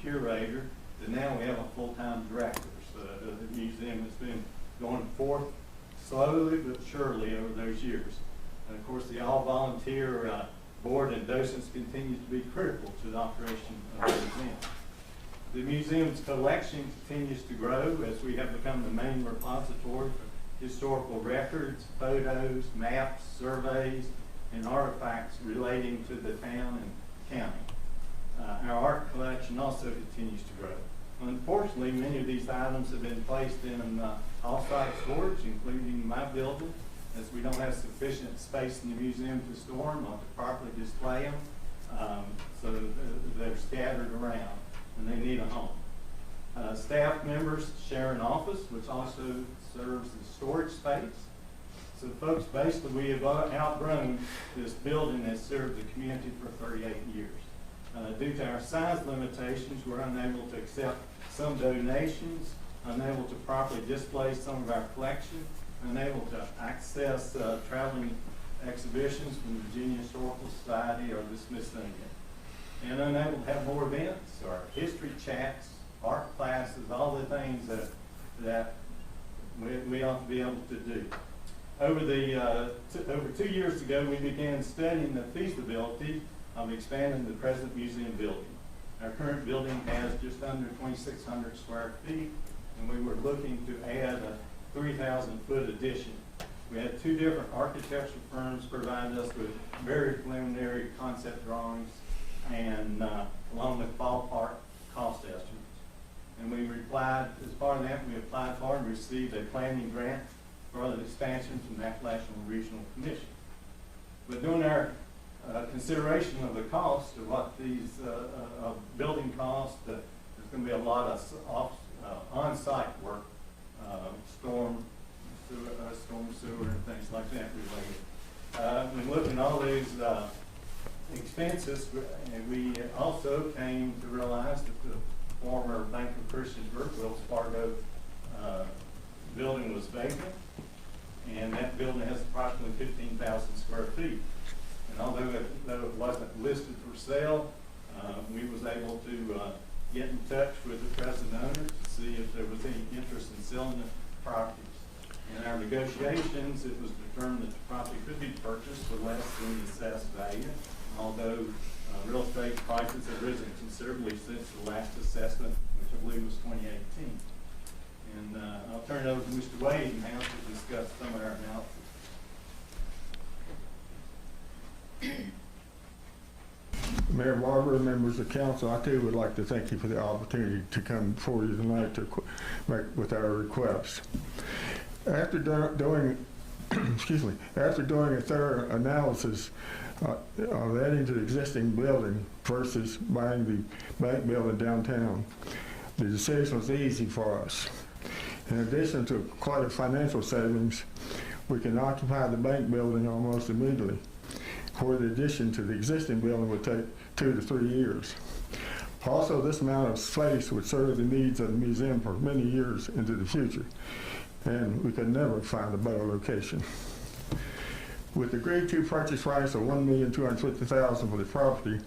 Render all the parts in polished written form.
curator to now we have a full-time director. So the museum has been going forth slowly but surely over those years. And of course, the all-volunteer board and docents continues to be critical to the operation of the museum. The museum's collection continues to grow as we have become the main repository for historical records, photos, maps, surveys, and artifacts relating to the town and county. Our art collection also continues to grow. Unfortunately, many of these items have been placed in off-site storage, including my building, as we don't have sufficient space in the museum to store them or to properly display them. So they're scattered around and they need a home. Staff members share an office, which also serves as storage space. So folks, basically we have outgrown this building that served the community for 38 years. Due to our size limitations, we're unable to accept some donations, unable to properly display some of our collection, unable to access traveling exhibitions from the Virginia Historical Society or the Smithsonian, and unable to have more events or history chats, art classes, all the things that we ought to be able to do. Over 2 years ago, we began studying the feasibility of expanding the present museum building. Our current building has just under 2,600 square feet, and we were looking to add a 3,000-foot addition. We had 2 different architectural firms provide us with very preliminary concept drawings and along with ballpark cost estimates. And we replied, as part of that, we applied for and received a planning grant for the expansion from the Appalachian Regional Commission. But during our consideration of the cost of what these building costs, there's going to be a lot of on-site work, storm sewer, and things like that related. When looking at all these expenses, we also came to realize that the former Bank of Christiansburg, Wells Fargo building was vacant, and that building has approximately 15,000 square feet. And although it wasn't listed for sale, we was able to get in touch with the present owner to see if there was any interest in selling the properties. In our negotiations, it was determined that the property could be purchased for less than the assessed value, although real estate prices have risen considerably since the last assessment, which I believe was 2018. And I'll turn it over to Mr. Wade now to discuss some of our analysis. Mayor Barber, members of council, I too would like to thank you for the opportunity to come before you tonight to make with our request. After doing a thorough analysis of adding to the existing building versus buying the bank building downtown, the decision was easy for us. In addition to quite a financial savings, we can occupy the bank building almost immediately, where the addition to the existing building would take 2 to 3 years. Also, this amount of space would serve the needs of the museum for many years into the future, and we could never find a better location. With the agreed to purchase price of $1,250,000 for the property,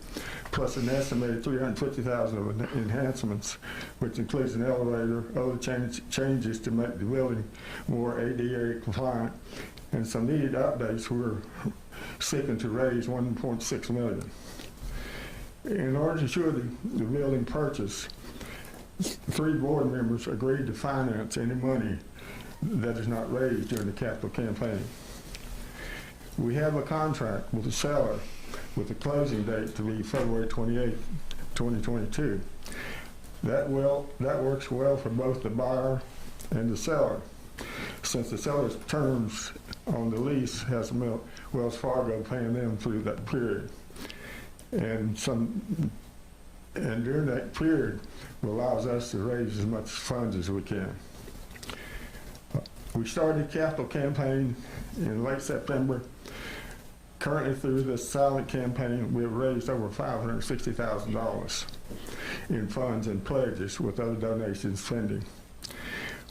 plus an estimated $350,000 of enhancements, which includes an elevator, other changes to make the building more ADA compliant, and some needed updates, we're seeking to raise $1.6 million. In order to ensure the building purchase, 3 board members agreed to finance any money that is not raised during the capital campaign. We have a contract with the seller with the closing date to be February 28, 2022. That works well for both the buyer and the seller, since the seller's terms on the lease has Wells Fargo paying them through that period. And during that period allows us to raise as much funds as we can. We started the capital campaign in late September. Currently, through this silent campaign, we have raised over $560,000 in funds and pledges, with other donations pending.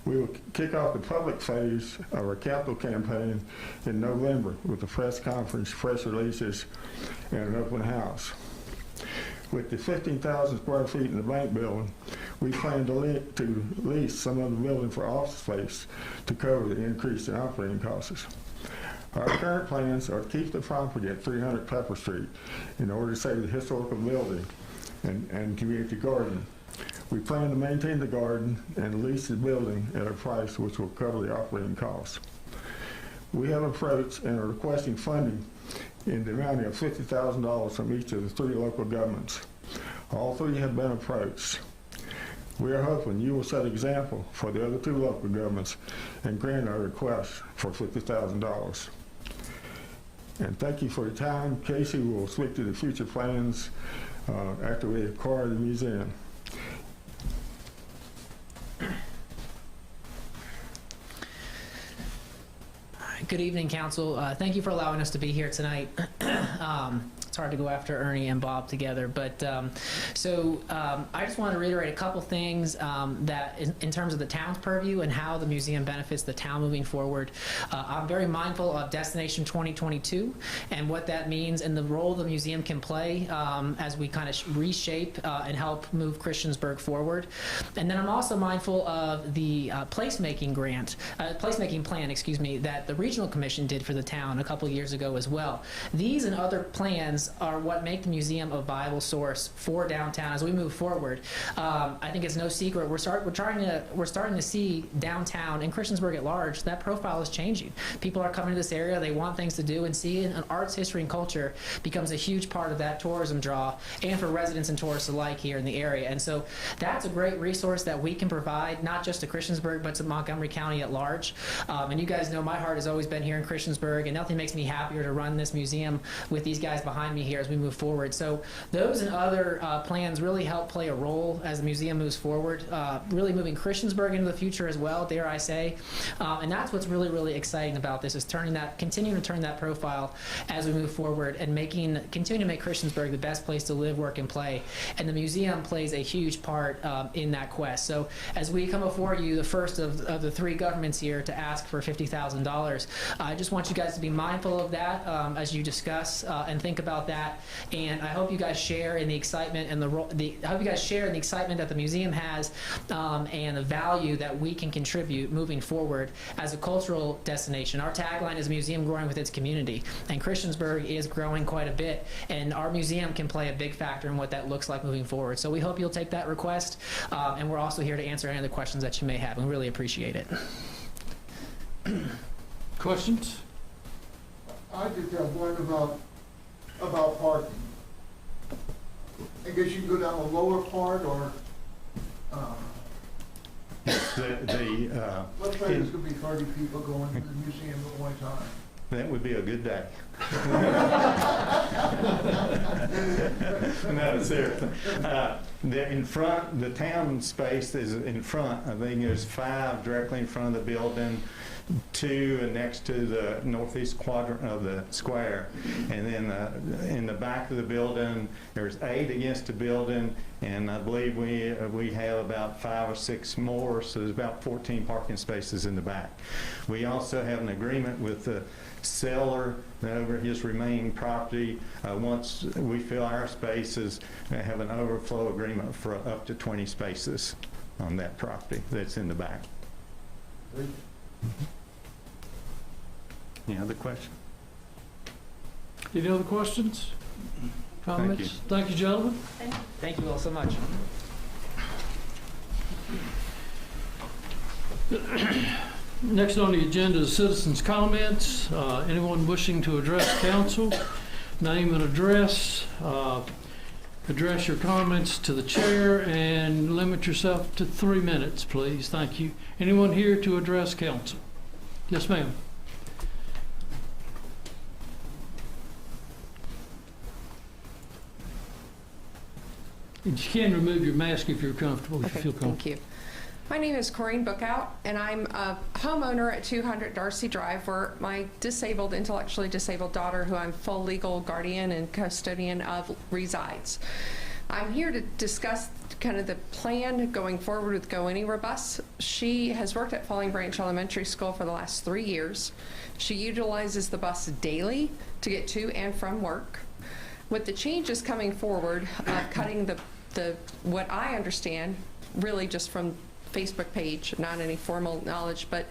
We will kick off the public phase of our capital campaign in November with a press conference, press releases, and an open house. With the 15,000 square feet in the bank building, we plan to lease some of the building for office space to cover the increase in operating costs. Our current plans are to keep the property at 300 Pepper Street in order to save the historical building and community garden. We plan to maintain the garden and lease the building at a price which will cover the operating costs. We have approached and are requesting funding in the amount of $50,000 from each of the 3 local governments. All 3 have been approached. We are hoping you will set example for the other 2 local governments and grant our request for $50,000. And thank you for your time. Casey will speak to the future plans after we acquire the museum. Good evening, Council. Thank you for allowing us to be here tonight. It's hard to go after Ernie and Bob together, but I just want to reiterate a couple things that in terms of the town's purview and how the museum benefits the town moving forward. I'm very mindful of Destination 2022 and what that means and the role the museum can play as we kind of reshape and help move Christiansburg forward. And then I'm also mindful of the placemaking plan, excuse me, that the Regional Commission did for the town a couple years ago as well. These and other plans are what make the museum a viable source for downtown as we move forward. I think it's no secret we're starting to see downtown and Christiansburg at large, that profile is changing. People are coming to this area, they want things to do, and seeing an arts, history, and culture becomes a huge part of that tourism draw, and for residents and tourists alike here in the area. And so that's a great resource that we can provide, not just to Christiansburg, but to Montgomery County at large. And you guys know my heart has always been here in Christiansburg, and nothing makes me happier to run this museum with these guys behind me here as we move forward. So those and other plans really help play a role as the museum moves forward, really moving Christiansburg into the future as well, dare I say. And that's what's really, really exciting about this, is continuing to turn that profile as we move forward and continuing to make Christiansburg the best place to live, work, and play. And the museum plays a huge part in that quest. So as we come before you, the first of the 3 governments here to ask for $50,000, I just want you guys to be mindful of that as you discuss and think about that. And I hope you guys share in the excitement and I hope you guys share in the excitement that the museum has and the value that we can contribute moving forward as a cultural destination. Our tagline is museum growing with its community, and Christiansburg is growing quite a bit, and our museum can play a big factor in what that looks like moving forward. So we hope you'll take that request, and we're also here to answer any other questions that you may have, and we really appreciate it. Questions? I just have one about parking. I guess you can go down the lower part, or let's say there's going to be 30 people going to the museum at one time. That would be a good day. No, seriously. In front, the town space is in front. I think there's 5 directly in front of the building, 2 next to the northeast quadrant of the square. And then in the back of the building, there's 8 against the building, and I believe we have about 5 or 6 more, so there's about 14 parking spaces in the back. We also have an agreement with the seller over his remaining property. Once we fill our spaces, we have an overflow agreement for up to 20 spaces on that property that's in the back. Any other question? Any other questions? Comments? Thank you, gentlemen. Thank you all so much. Next on the agenda is citizens' comments. Anyone wishing to address council, name and address. Address your comments to the chair and limit yourself to 3 minutes, please. Thank you. Anyone here to address council? Yes, ma'am. You can remove your mask if you're comfortable, if you feel comfortable. Thank you. My name is Corinne Bookout, and I'm a homeowner at 200 Darcy Drive, where my intellectually disabled daughter, who I'm full legal guardian and custodian of, resides. I'm here to discuss kind of the plan going forward with Go Anywhere Bus. She has worked at Falling Branch Elementary School for the last 3 years. She utilizes the bus daily to get to and from work. with the changes coming forward of cutting the what I understand, really just from Facebook page, not any formal knowledge, but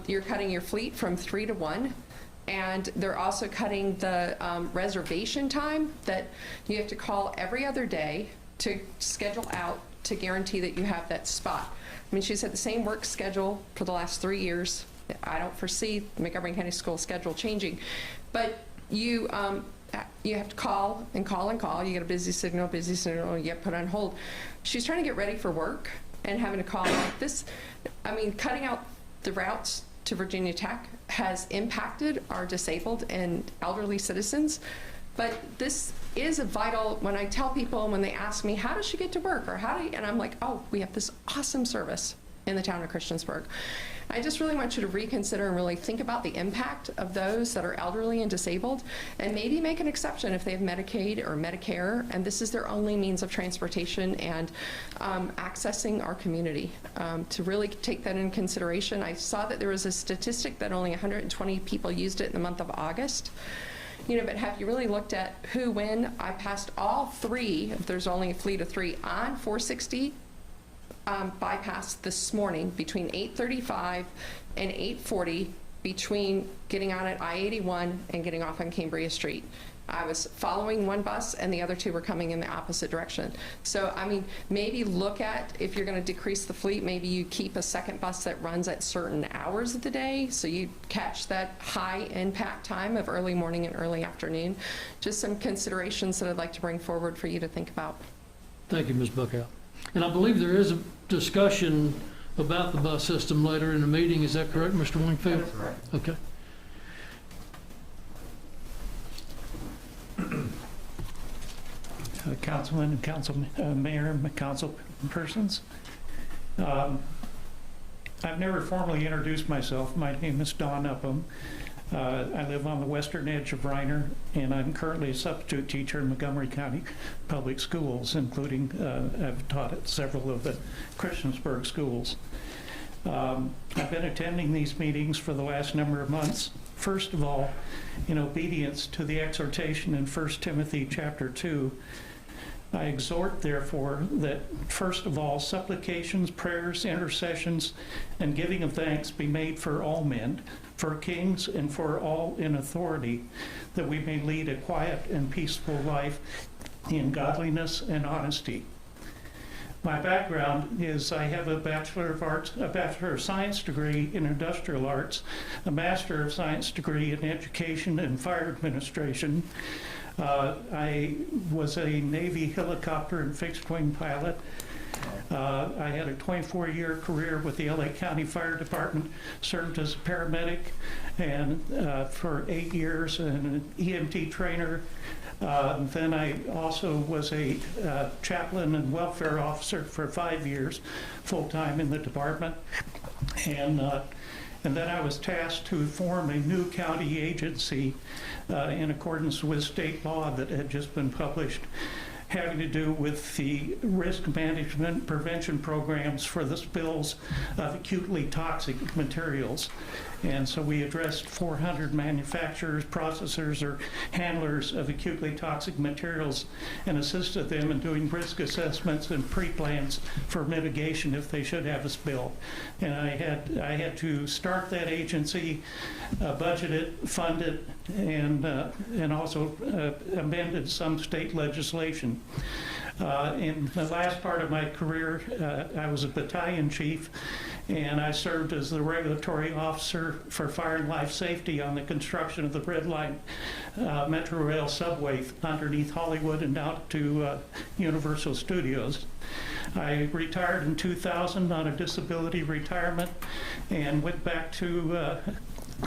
you're cutting your fleet from 3 to 1. And they're also cutting the reservation time that you have to call every other day to schedule out to guarantee that you have that spot. I mean, she's had the same work schedule for the last 3 years. I don't foresee the Montgomery County School schedule changing. But you have to call and call and call. You get a busy signal, you get put on hold. She's trying to get ready for work and having to call like this. I mean, cutting out the routes to Virginia Tech has impacted our disabled and elderly citizens. But this is a vital, when I tell people, when they ask me, how does she get to work? Or how do you, and I'm like, oh, we have this awesome service in the town of Christiansburg. I just really want you to reconsider and really think about the impact of those that are elderly and disabled, and maybe make an exception if they have Medicaid or Medicare, and this is their only means of transportation and accessing our community. To really take that into consideration, I saw that there was a statistic that only 120 people used it in the month of August. You know, but have you really looked at who, when? I passed all 3, if there's only a fleet of 3, on 460 bypass this morning between 8:35 and 8:40, between getting on at I-81 and getting off on Cambria Street. I was following one bus and the other 2 were coming in the opposite direction. So, I mean, maybe look at, if you're going to decrease the fleet, maybe you keep a second bus that runs at certain hours of the day, so you catch that high impact time of early morning and early afternoon. Just some considerations that I'd like to bring forward for you to think about. Thank you, Ms. Buckout. And I believe there is a discussion about the bus system later in the meeting. Is that correct, Mr. Wingfield? That's correct. Okay. Councilman and mayor and council persons. I've never formally introduced myself. My name is Don Upham. I live on the western edge of Reiner, and I'm currently a substitute teacher in Montgomery County Public Schools, including I've taught at several of the Christiansburg schools. I've been attending these meetings for the last number of months. First of all, in obedience to the exhortation in 1 Timothy chapter 2, I exhort, therefore, that first of all, supplications, prayers, intercessions, and giving of thanks be made for all men, for kings, and for all in authority, that we may lead a quiet and peaceful life in godliness and honesty. My background is I have a Bachelor of Arts, a Bachelor of Science degree in Industrial Arts, a Master of Science degree in Education and Fire Administration. I was a Navy helicopter and fixed wing pilot. I had a 24-year career with the LA County Fire Department, served as a paramedic, and for 8 years, and an EMT trainer. Then I also was a chaplain and welfare officer for 5 years, full-time in the department. And then I was tasked to form a new county agency in accordance with state law that had just been published, having to do with the risk management prevention programs for the spills of acutely toxic materials. And so we addressed 400 manufacturers, processors, or handlers of acutely toxic materials and assisted them in doing risk assessments and pre-plans for mitigation if they should have a spill. And I had to start that agency, budget it, fund it, and also amended some state legislation. In the last part of my career, I was a battalion chief, and I served as the regulatory officer for fire and life safety on the construction of the Red Line Metro Rail subway underneath Hollywood and out to Universal Studios. I retired in 2000 on a disability retirement and went back to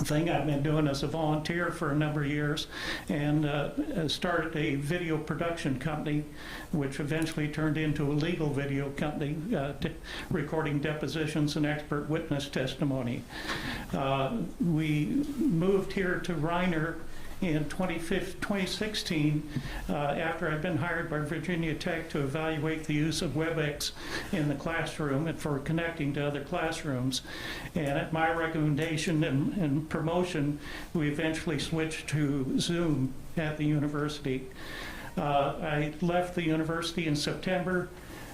thing I've been doing as a volunteer for a number of years, and started a video production company, which eventually turned into a legal video company, recording depositions and expert witness testimony. We moved here to Reiner in 2016 after I'd been hired by Virginia Tech to evaluate the use of WebEx in the classroom and for connecting to other classrooms. And at my recommendation and promotion, we eventually switched to Zoom at the university. I left the university in September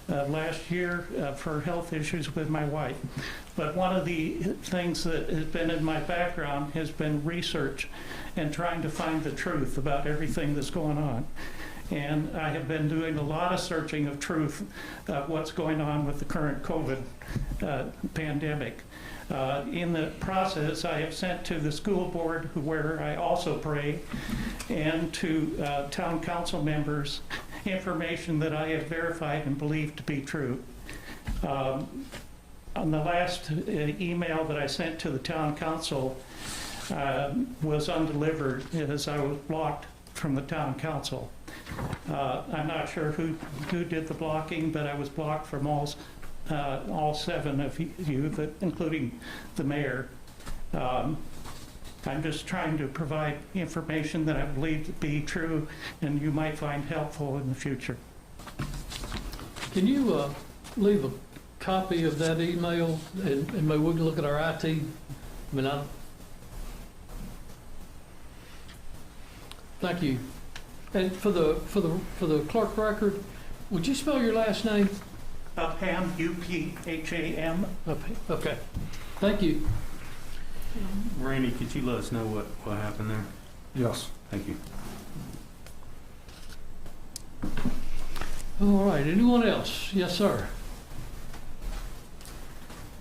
last year for health issues with my wife. But one of the things that has been in my background has been research and trying to find the truth about everything that's going on. And I have been doing a lot of searching of truth of what's going on with the current COVID pandemic. In the process, I have sent to the school board, where I also pray, and to town council members information that I have verified and believed to be true. On the last email that I sent to the town council was undelivered as I was blocked from the town council. I'm not sure who did the blocking, but I was blocked from all 7 of you, including the mayor. I'm just trying to provide information that I believe to be true and you might find helpful in the future. Can you leave a copy of that email and maybe we can look at our IT? Thank you. And for the clerk record, would you spell your last name? Upham, U-P-H-A-M. Okay. Thank you. Randy, could you let us know what happened there? Yes. Thank you. All right. Anyone else? Yes, sir.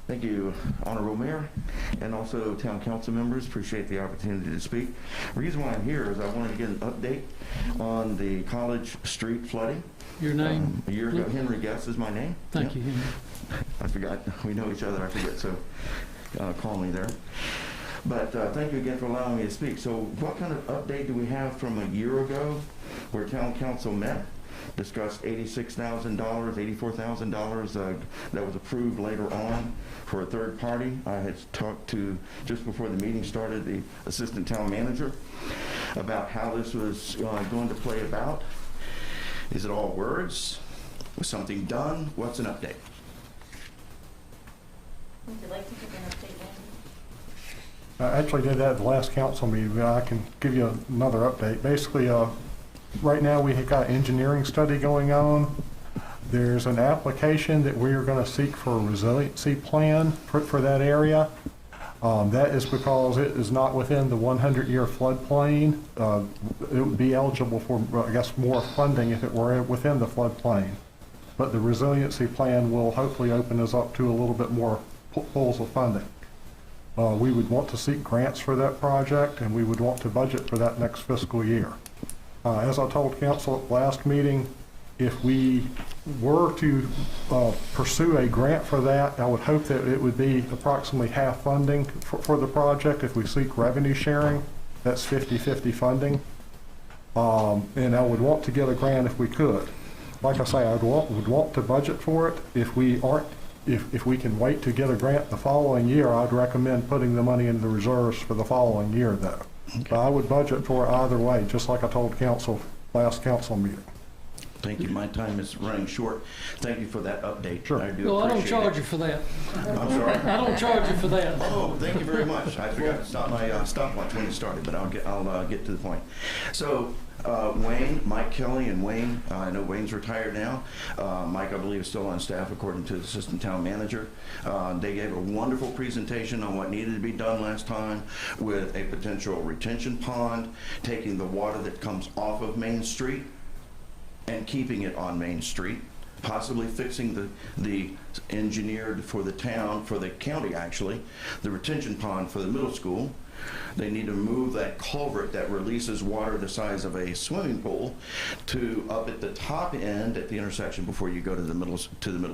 Thank you, Honorable Mayor, and also town council members. Appreciate the opportunity to speak. The reason why I'm here is I wanted to get an update on the College Street flooding. Your name? A year ago, Henry Guess is my name. Thank you, Henry. I forgot. We know each other. I forget, so call me there. But thank you again for allowing me to speak. So what kind of update do we have from a year ago where town council met, discussed $86,000, $84,000 that was approved later on for a third party? I had talked to, just before the meeting started, the assistant town manager about how this was going to play about. Is it all words? Was something done? What's an update? Would you like to give an update, Randy? I actually did that at the last council meeting, but I can give you another update. Basically, right now we have got an engineering study going on. There's an application that we are going to seek for a resiliency plan for that area. That is because it is not within the 100-year floodplain. It would be eligible for, I guess, more funding if it were within the floodplain. But the resiliency plan will hopefully open us up to a little bit more pools of funding. We would want to seek grants for that project, and we would want to budget for that next fiscal year. As I told council at the last meeting, if we were to pursue a grant for that, I would hope that it would be approximately half funding for the project. If we seek revenue sharing, that's 50-50 funding. And I would want to get a grant if we could. Like I say, I would want to budget for it. If we can wait to get a grant the following year, I'd recommend putting the money into the reserves for the following year, though. Okay. But I would budget for it either way, just like I told council last council meeting. Thank you. My time is running short. Thank you for that update. Sure. I do No, I don't appreciate charge it. you for that. I'm sorry. I don't charge you for that. Oh, thank you very much. I forgot to stop my stopwatch when it started, but I'll get to the point. So, Wayne, Mike Kelly and Wayne, I know Wayne's retired now. Mike, I believe, is still on staff according to the assistant town manager. They gave a wonderful presentation on what needed to be done last time with a potential retention pond, taking the water that comes off of Main Street and keeping it on Main Street, possibly fixing the engineered for the town, for the county actually, the retention pond for the middle school. They need to move that culvert that releases water the size of a swimming pool to up at the top end at the intersection before you go to the middle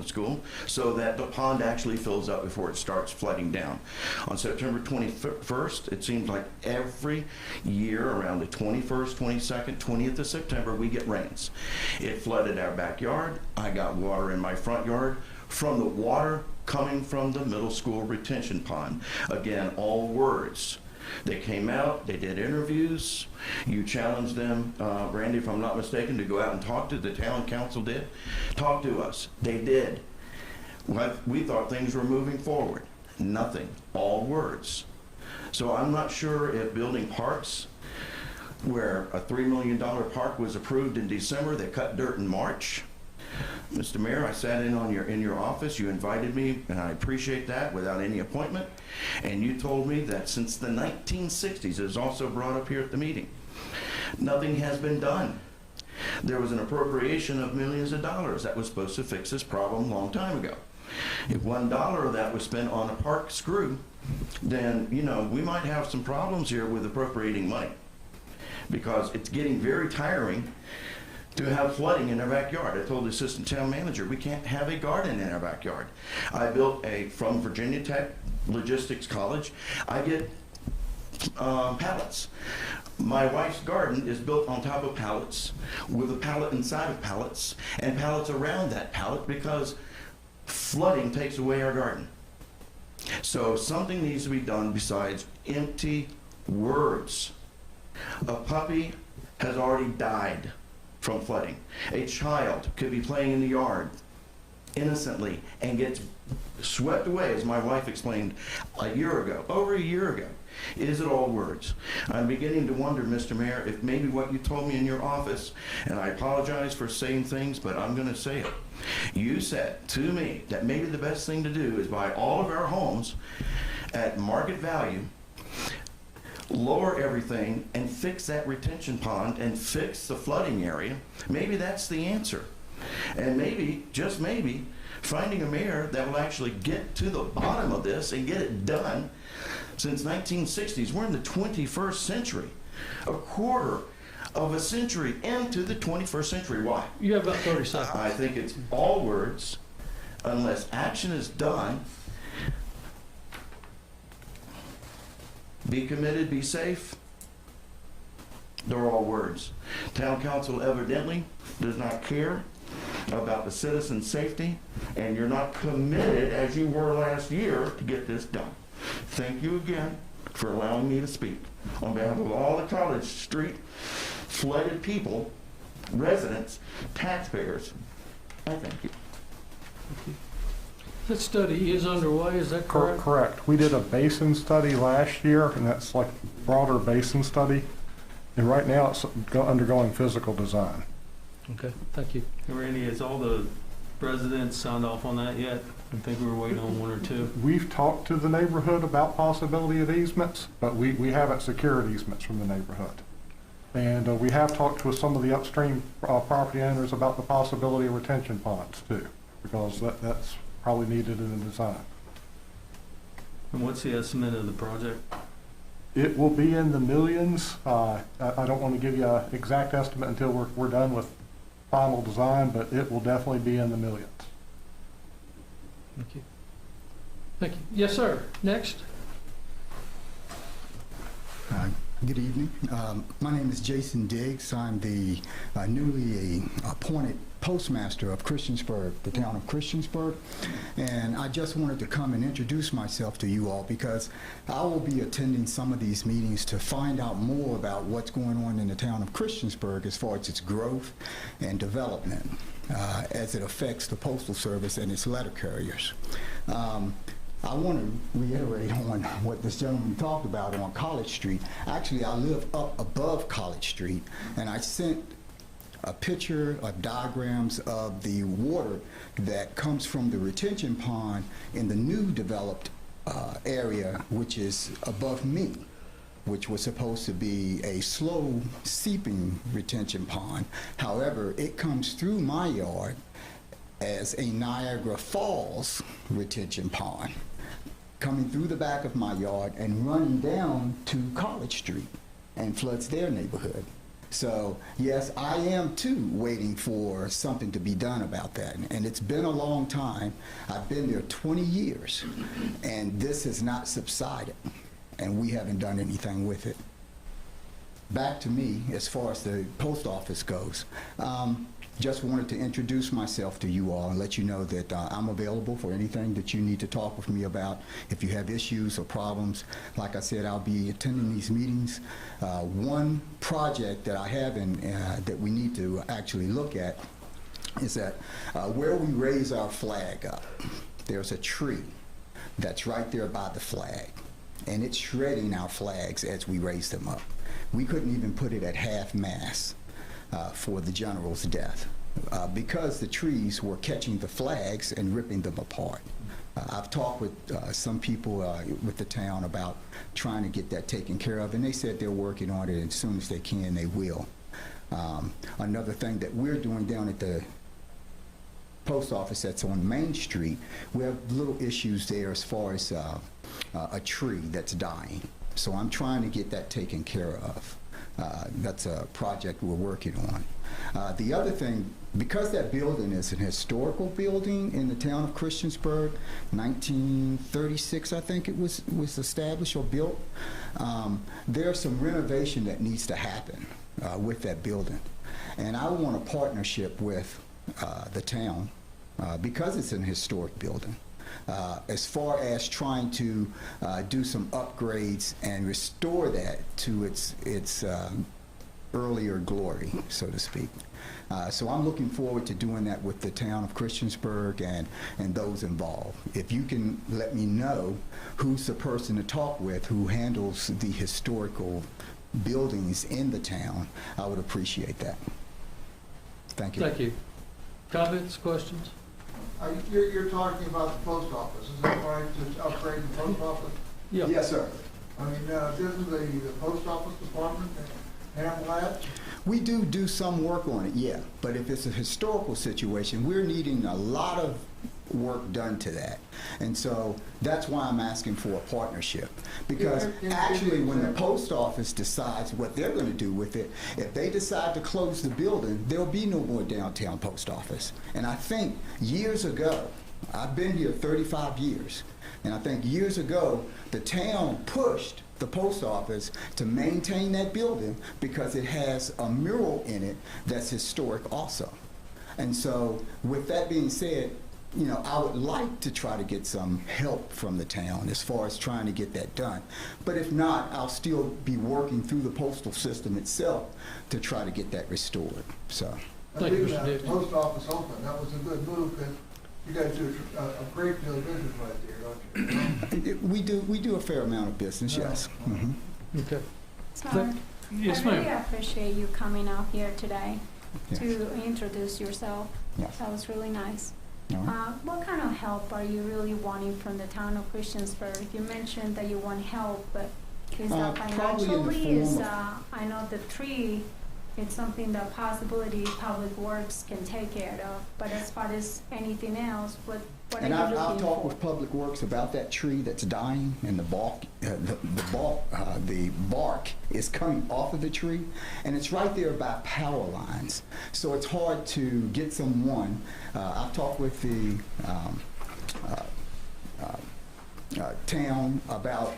school, so that the pond actually fills up before it starts flooding down. On September 21st, it seems like every year around the 21st, 22nd, 20th of September, we get rains. It flooded our backyard. I got water in my front yard from the water coming from the middle school retention pond. Again, all words. They came out, they did interviews. You challenged them, Randy, if I'm not mistaken, to go out and talk to the town council did. Talk to us. They did. We thought things were moving forward. Nothing. All words. So I'm not sure if building parks, where a $3 million park was approved in December, they cut dirt in March. Mr. Mayor, I sat in your office. You invited me, and I appreciate that, without any appointment. And you told me that since the 1960s, it was also brought up here at the meeting, nothing has been done. There was an appropriation of millions of dollars that was supposed to fix this problem a long time ago. If $1 of that was spent on a park screw, then, you know, we might have some problems here with appropriating money, because it's getting very tiring to have flooding in our backyard. I told the assistant town manager, we can't have a garden in our backyard. I built from Virginia Tech Logistics College, I get pallets. My wife's garden is built on top of pallets, with a pallet inside of pallets, and pallets around that pallet, because flooding takes away our garden. So something needs to be done besides empty words. A puppy has already died from flooding. A child could be playing in the yard innocently and gets swept away, as my wife explained a year ago, over a year ago. Is it all words? I'm beginning to wonder, Mr. Mayor, if maybe what you told me in your office, and I apologize for saying things, but I'm going to say it. You said to me that maybe the best thing to do is buy all of our homes at market value, lower everything, and fix that retention pond and fix the flooding area. Maybe that's the answer. And maybe, just maybe, finding a mayor that will actually get to the bottom of this and get it done. Since 1960s, we're in the 21st century, a quarter of a century into the 21st century. Why? You have about 30 seconds. I think it's all words unless action is done. Be committed, be safe. They're all words. Town council evidently does not care about the citizens' safety, and you're not committed as you were last year to get this done. Thank you again for allowing me to speak. On behalf of all the College Street flooded people, residents, taxpayers, I thank you. That study is underway, is that correct? Correct. We did a basin study last year, and that's like broader basin study. And right now it's undergoing physical design. Okay, thank you. Randy, has all the residents signed off on that yet? I think we were waiting on one or two. We've talked to the neighborhood about possibility of easements, but we haven't secured easements from the neighborhood. And we have talked with some of the upstream property owners about the possibility of retention ponds too, because that's probably needed in the design. And what's the estimate of the project? It will be in the millions. I don't want to give you an exact estimate until we're done with final design, but it will definitely be in the millions. Thank you. Thank you. Yes, sir. Next. Good evening. My name is Jason Diggs. I'm the newly appointed postmaster of Christiansburg, the town of Christiansburg. And I just wanted to come and introduce myself to you all because I will be attending some of these meetings to find out more about what's going on in the town of Christiansburg as far as its growth and development as it affects the Postal Service and its letter carriers. I want to reiterate on what this gentleman talked about on College Street. Actually, I live up above College Street, and I sent a picture of diagrams of the water that comes from the retention pond in the new developed area, which is above me, which was supposed to be a slow seeping retention pond. However, it comes through my yard as a Niagara Falls retention pond, coming through the back of my yard and running down to College Street and floods their neighborhood. So yes, I am too waiting for something to be done about that. And it's been a long time. I've been there 20 years and this has not subsided and we haven't done anything with it. Back to me, as far as the post office goes. just wanted to introduce myself to you all and let you know that I'm available for anything that you need to talk with me about. If you have issues or problems, like I said, I'll be attending these meetings. One project that I have that we need to actually look at is that where we raise our flag up, there's a tree that's right there by the flag, and it's shredding our flags as we raise them up. We couldn't even put it at half-mast for the general's death because the trees were catching the flags and ripping them apart. I've talked with some people with the town about trying to get that taken care of, and they said they're working on it, and as soon as they can, they will. Another thing that we're doing down at the post office that's on Main Street, we have little issues there as far as a tree that's dying. So I'm trying to get that taken care of. That's a project we're working on. The other thing, because that building is an historical building in the town of Christiansburg, 1936 I think it was established or built, there's some renovation that needs to happen with that building. And I want a partnership with the town because it's an historic building. As far as trying to do some upgrades and restore that to its earlier glory, so to speak. So I'm looking forward to doing that with the town of Christiansburg and those involved. If you can let me know who's the person to talk with who handles the historical buildings in the town, I would appreciate that. Thank you. Thank you. Comments, questions? You're talking about the post office, is that right, to upgrade the post office? Yeah. Yes, sir. I mean, doesn't the post office department handle that? We do some work on it, yeah. But if it's a historical situation, we're needing a lot of work done to that. And so that's why I'm asking for a partnership. Because actually when the post office decides what they're going to do with it, if they decide to close the building, there'll be no more downtown post office. And I think years ago, I've been here 35 years, and I think years ago, the town pushed the post office to maintain that building because it has a mural in it that's historic also. And so with that being said, you know, I would like to try to get some help from the town as far as trying to get that done. But if not, I'll still be working through the postal system itself to try to get that restored. So. Thank you, Mr. Leaving Dick. that post office open, that was a good move, because you guys do a great deal of business right there, don't you? We do a fair amount of business, yes. Mm-hmm. Okay. So, Yes, I really ma'am. appreciate you coming out here today Yes. to introduce yourself. Yes. That was really nice. All right. What kind of help are you really wanting from the town of Christiansburg? You mentioned that you want help, but is that Probably in the financially? Is form of- I know the tree, it's something that possibility Public Works can take care of, but as far as anything else, what are And you I'll looking talk for? with Public Works about that tree that's dying, and the bark is coming off of the tree, and it's right there by power lines. So it's hard to get someone. I've talked with the town about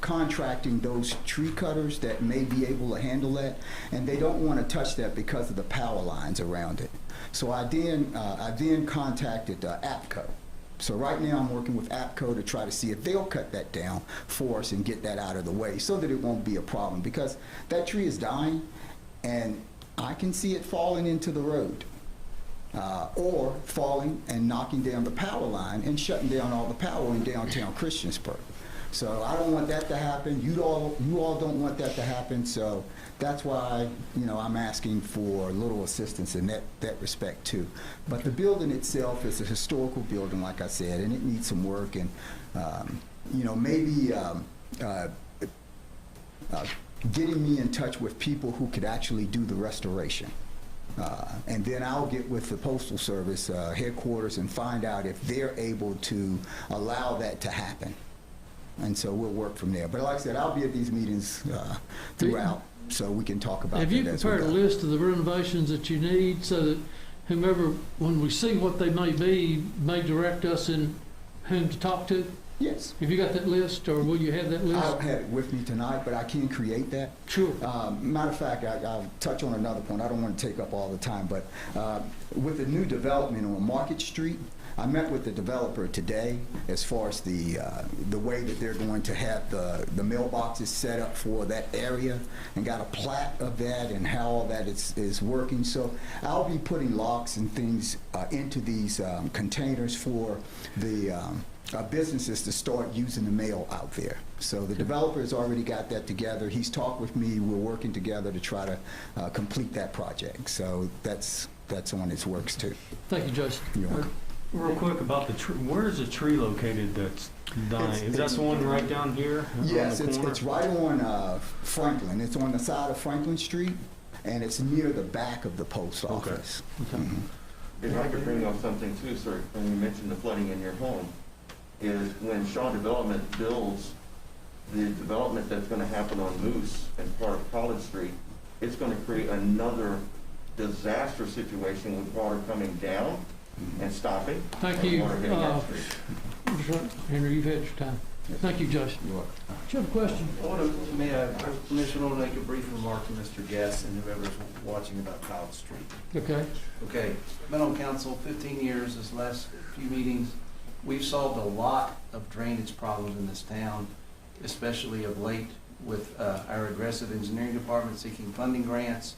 contracting those tree cutters that may be able to handle that, and they don't want to touch that because of the power lines around it. So I then contacted APCO. So right now I'm working with APCO to try to see if they'll cut that down for us and get that out of the way so that it won't be a problem, because that tree is dying and I can see it falling into the road. Or falling and knocking down the power line and shutting down all the power in downtown Christiansburg. So I don't want that to happen. You all don't want that to happen. So that's why, you know, I'm asking for a little assistance in that respect too. But the building itself is a historical building, like I said, and it needs some work. And you know, maybe getting me in touch with people who could actually do the restoration. And then I'll get with the Postal Service headquarters and find out if they're able to allow that to happen. And so we'll work from there. But like I said, I'll be at these meetings throughout, so we can talk about Have that you as we prepared a go. list of the renovations that you need so that whomever, when we see what they may be, may direct us in whom to talk to? Yes. Have you got that list, or will you have that I list? don't have it with me tonight, but I can create that. Sure. Matter of fact, I'll touch on another point. I don't want to take up all the time, but with the new development on Market Street, I met with the developer today as far as the way that they're going to have the mailboxes set up for that area, and got a plat of that and how all that is working. So I'll be putting locks and things into these containers for the businesses to start using the mail out there. So the developer has already got that together. He's talked with me. We're working together to try to complete that project. So that's on its works too. Thank you, Jason. You're welcome. Real quick about the tree, where is the tree located that's dying? Is that the one right down here? Yes, on the corner? it's right on Franklin. It's on the side of Franklin Street, and it's near the back of the post office. Okay. Mhm. If I could bring up something too, sir, when you mentioned the flooding in your home, is when Shaw Development builds the development that's gonna happen on Moose and part of College Street, it's gonna create another disaster situation with water coming down and stopping. Thank and you. water hitting that street. Henry, you've had your time. Thank you, Jason. You're welcome. Do you have a question? May I, with permission, I want to make a brief remark to Mr. Guest and whoever's watching about College Street. Okay. Okay, been on council 15 years, this last few meetings. We've solved a lot of drainage problems in this town, especially of late with our aggressive engineering department seeking funding grants,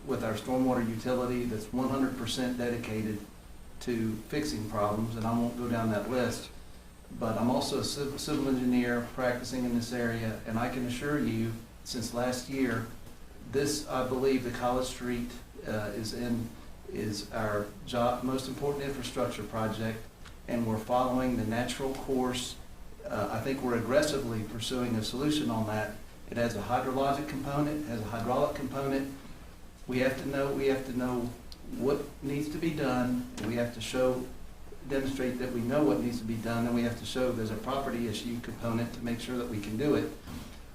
with our stormwater utility that's 100% dedicated to fixing problems, and I won't go down that list. But I'm also a civil engineer practicing in this area, and I can assure you, since last year, this, I believe, the College Street is our most important infrastructure project, and we're following the natural course. I think we're aggressively pursuing a solution on that. It has a hydrologic component, has a hydraulic component. We have to know what needs to be done, and we have to demonstrate that we know what needs to be done, and we have to show there's a property issue component to make sure that we can do it.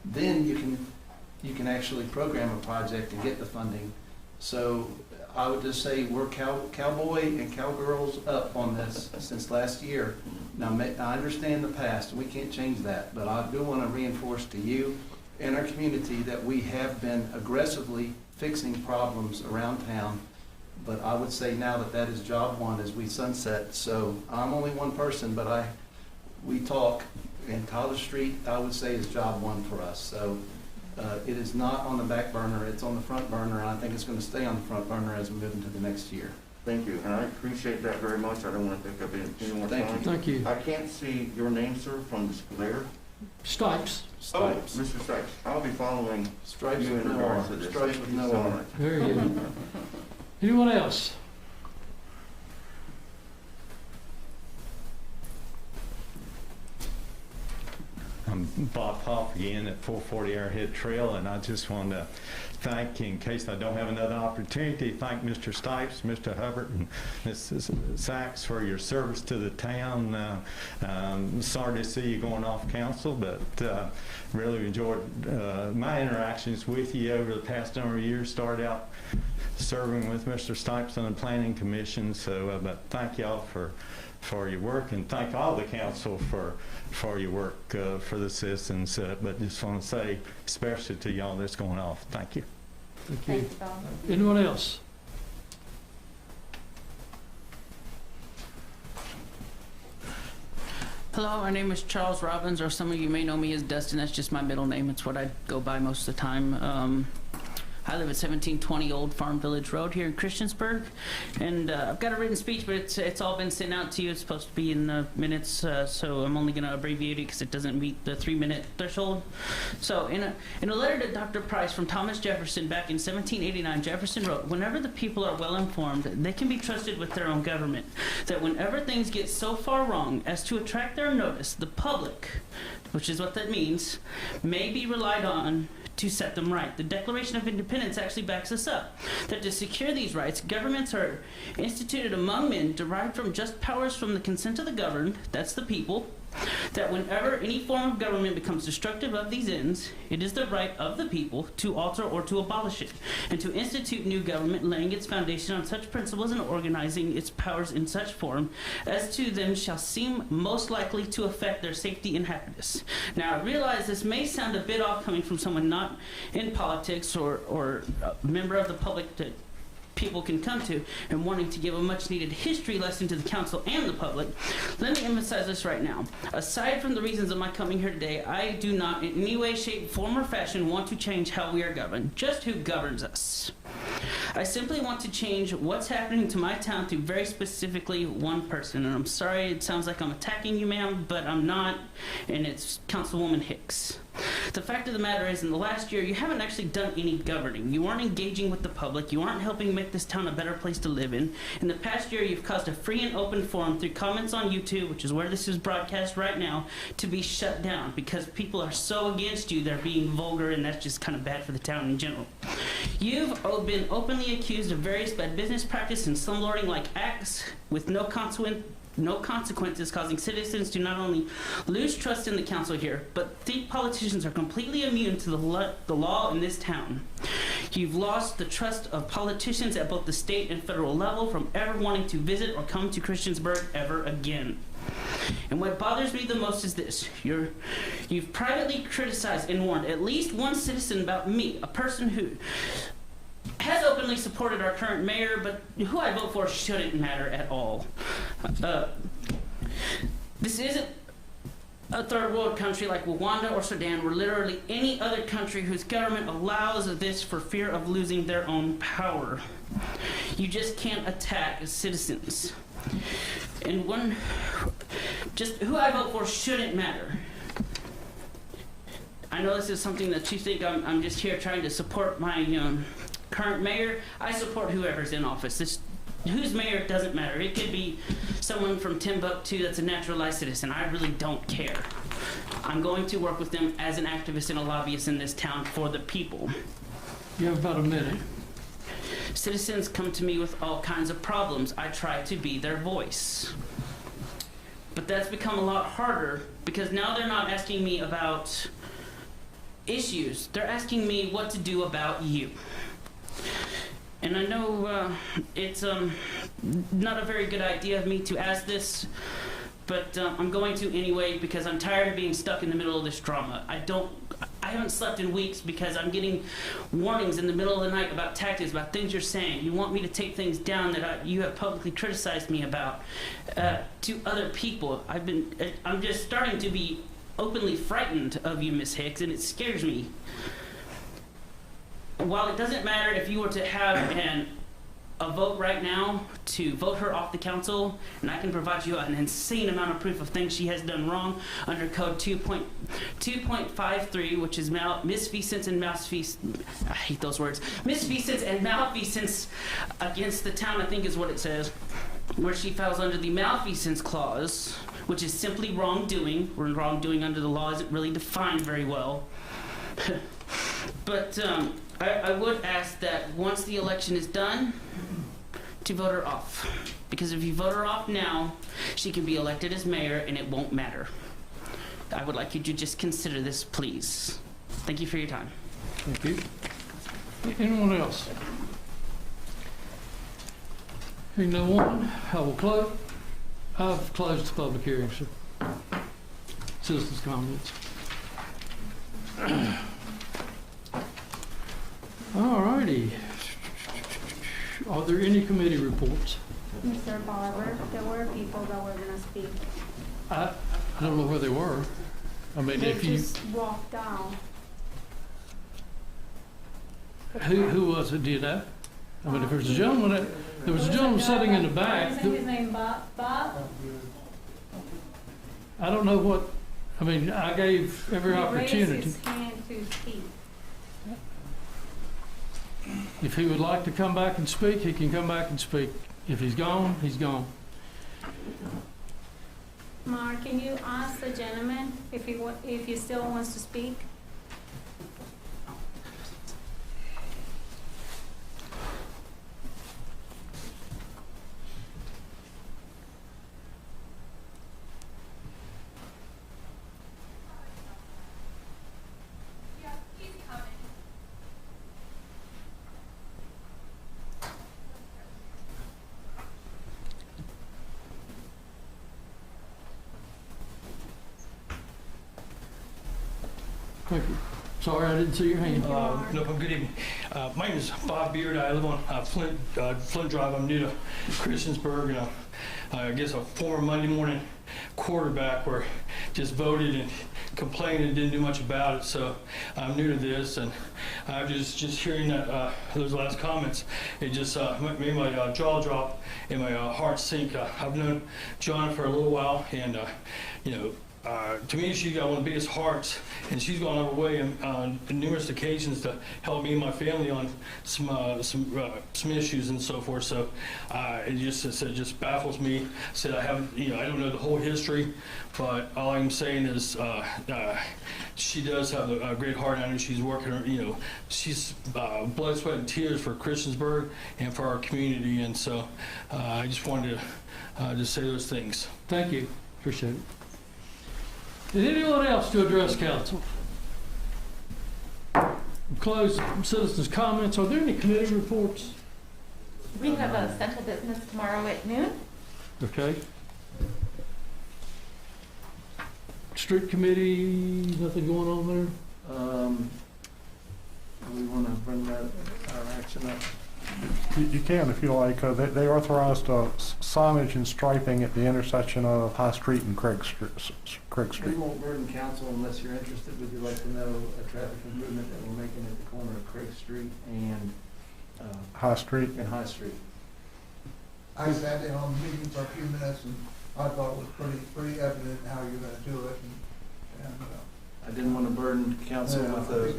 Then you can actually program a project and get the funding. So I would just say we're cowboy and cowgirls up on this since last year. Now, I understand the past, and we can't change that, but I do want to reinforce to you and our community that we have been aggressively fixing problems around town. But I would say now that is job one as we sunset. So I'm only one person, but we talk, and College Street, I would say, is job one for us. So it is not on the back burner, it's on the front burner, and I think it's going to stay on the front burner as we move into the next year. Thank you, and I appreciate that very much. I don't want to take up any more time. Thank you. I can't see your name, sir, from the glare. Stipes. Oh, Mr. Stripes, I'll be following Stripes you with in no regards R. to this. Stripes Thank with you no so R. much. Very good. Anyone else? I'm Bob Hoff again at 440 Arrowhead Trail, and I just want to thank, in case I don't have another opportunity, thank Mr. Stipes, Mr. Hubbard, and Mrs. Sachs for your service to the town. Sorry to see you going off council, but really enjoyed my interactions with you over the past number of years. Started out serving with Mr. Stipes on the Planning Commission, so but thank y'all for your work, and thank all the council for your work for the citizens, but just want to say especially to y'all that's going off. Thank you. Thank you. Thanks, Bob. Anyone else? Hello, my name is Charles Robbins, or some of you may know me as Dustin. That's just my middle name. It's what I go by most of the time. I live at 1720 Old Farm Village Road here in Christiansburg, and I've got a written speech, but it's all been sent out to you. It's supposed to be in the minutes, so I'm only going to abbreviate it because it doesn't meet the 3-minute threshold. So in a letter to Dr. Price from Thomas Jefferson back in 1789, Jefferson wrote, "Whenever the people are well informed, they can be trusted with their own government. That whenever things get so far wrong as to attract their notice, the public," which is what that means, "may be relied on to set them right. The Declaration of Independence actually backs us up. That to secure these rights, governments are instituted among men derived from just powers from the consent of the governed," that's the people, that whenever any form of government becomes destructive of these ends, it is the right of the people to alter or to abolish it, and to institute new government, laying its foundation on such principles and organizing its powers in such form as to them shall seem most likely to affect their safety and happiness. Now, I realize this may sound a bit off coming from someone not in politics or a member of the public that people can come to, and wanting to give a much needed history lesson to the council and the public. Let me emphasize this right now. Aside from the reasons of my coming here today, I do not in any way, shape, form, or fashion want to change how we are governed, just who governs us. I simply want to change what's happening to my town through very specifically one person. And I'm sorry it sounds like I'm attacking you, ma'am, but I'm not, and it's Councilwoman Hicks. The fact of the matter is, in the last year, you haven't actually done any governing. You aren't engaging with the public. You aren't helping make this town a better place to live in. In the past year, you've caused a free and open forum through comments on YouTube, which is where this is broadcast right now, to be shut down because people are so against you, they're being vulgar, and that's just kind of bad for the town in general. You've been openly accused of various bad business practice and slumlording-like acts with no consequences, causing citizens to not only lose trust in the council here, but think politicians are completely immune to the law in this town. You've lost the trust of politicians at both the state and federal level from ever wanting to visit or come to Christiansburg ever again. And what bothers me the most is this. You've privately criticized and warned at least one citizen about me, a person who has openly supported our current mayor, but who I vote for shouldn't matter at all. This isn't a third world country like Rwanda or Sudan, or literally any other country whose government allows this for fear of losing their own power. You just can't attack citizens. And just who I vote for shouldn't matter. I know this is something that you think I'm just here trying to support my current mayor. I support whoever's in office. Who's mayor doesn't matter. It could be someone from Timbuktu that's a naturalized citizen. I really don't care. I'm going to work with them as an activist and a lobbyist in this town for the people. You have about a minute. Citizens come to me with all kinds of problems. I try to be their voice. But that's become a lot harder because now they're not asking me about issues. They're asking me what to do about you. And I know it's not a very good idea of me to ask this, but I'm going to anyway because I'm tired of being stuck in the middle of this drama. I haven't slept in weeks because I'm getting warnings in the middle of the night about tactics, about things you're saying. You want me to take things down that you have publicly criticized me about to other people. I'm just starting to be openly frightened of you, Miss Hicks, and it scares me. While it doesn't matter if you were to have a vote right now to vote her off the council, and I can provide you an insane amount of proof of things she has done wrong under code 2.53, which is misfeasance and malfeasance. I hate those words. Misfeasance and malfeasance against the town, I think is what it says, where she falls under the malfeasance clause, which is simply wrongdoing, where wrongdoing under the law isn't really defined very well. But I would ask that once the election is done, to vote her off. Because if you vote her off now, she can be elected as mayor and it won't matter. I would like you to just consider this, please. Thank you for your time. Thank you. Anyone else? Hearing no one, I will close. I've closed the public hearing, sir. Citizens' comments. All righty. Are there any committee reports? Mr. Barber, there were people that were gonna speak. I don't know where they were. I mean, They if you... just walked down. Who was it, do you know? I mean, if there's a gentleman, there was a gentleman sitting in the back. Isn't his name Bob? I don't know what, I mean, I gave every opportunity. He raised his hand to speak. If he would like to come back and speak, he can come back and speak. If he's gone, he's gone. Mark, can you ask the gentleman if he still wants to speak? Thank you. Sorry, I didn't see your hand. Thank you. No problem. Good evening. My name is Bob Beard. I live on Flint Drive. I'm new to Christiansburg, and I guess a former Monday morning quarterback where just voted and complained and didn't do much about it. So I'm new to this, and I'm just hearing that those last comments, it just made my jaw drop and my heart sink. I've known John for a little while, and to me, she's got one of the biggest hearts, and she's gone out of her way on numerous occasions to help me and my family on some issues and so forth. So it just baffles me. Said I don't know the whole history, but all I'm saying is she does have a great heart. I know she's working. She's blood, sweat, and tears for Christiansburg and for our community, and so I just wanted to just say those things. Thank you. Appreciate it. Is anyone else to address council? Close citizens' comments. Are there any committee reports? We have a central business tomorrow at noon. Okay. Street committee, nothing going on there? We want to bring that, our action up. You can if you like. They authorized signage and striping at the intersection of High Street and Craig Street. We won't burden council unless you're interested. Would you like to know a traffic improvement that we're making at the corner of Craig Street and High Street? And High Street. I sat in on the meeting for a few minutes, and I thought it was pretty evident how you're going to do it. And I didn't want to burden council with a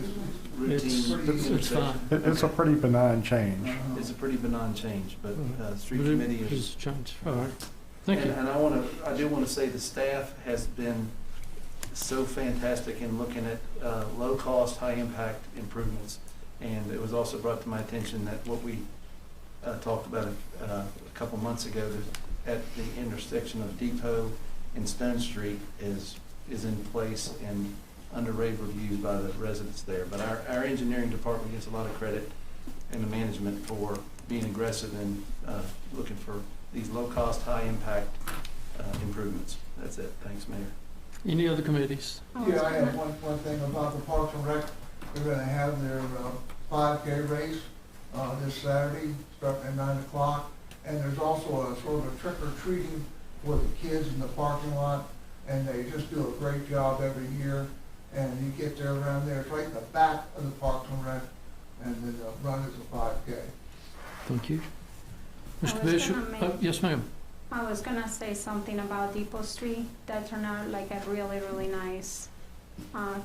routine. It's fine. It's a pretty benign change. It's a pretty benign change, but street committee is change. All right. Thank you. And I do want to say the staff has been so fantastic in looking at low cost, high impact improvements. And it was also brought to my attention that what we talked about a couple months ago at the intersection of Depot and Stone Street is in place and under rave reviews by the residents there. But our engineering department gets a lot of credit and the management for being aggressive in looking for these low-cost, high-impact improvements. That's it. Thanks, Mayor. Any other committees? yeah, I have one thing about the Parks and Rec. They're going to have their 5K race this Saturday, starting at 9 o'clock. And there's also a sort of a trick-or-treating for the kids in the parking lot. And they just do a great job every year. And you get there around there, it's right in the back of the Parks and Rec, and then the run is a 5K. Thank you. Mr. Bishop? Yes, ma'am. I was gonna say something about Depot Street. That turned out like a really, really nice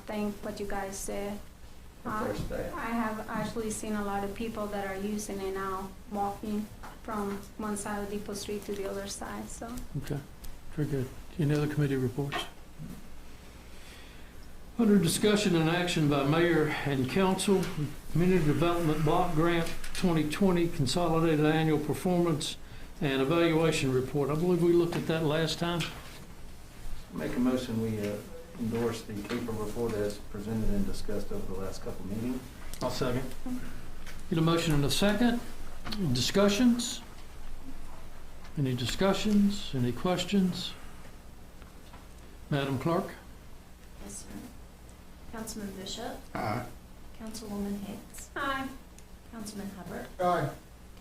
thing, what you guys said. I have actually seen a lot of people that are using it now, walking from one side of Depot Street to the other side, so. Okay, very good. Any other committee reports? Under discussion and action by mayor and council, Community Development Block Grant 2020 Consolidated Annual Performance and Evaluation Report. I believe we looked at that last time. Make a motion we endorse the CAPER report as presented and discussed over the last couple of meetings. I'll second. Get a motion and a second. Discussions? Any discussions? Any questions? Madam Clerk? Yes, sir. Councilman Bishop. Aye. Councilwoman Hicks. Aye. Councilman Hubbard. Aye.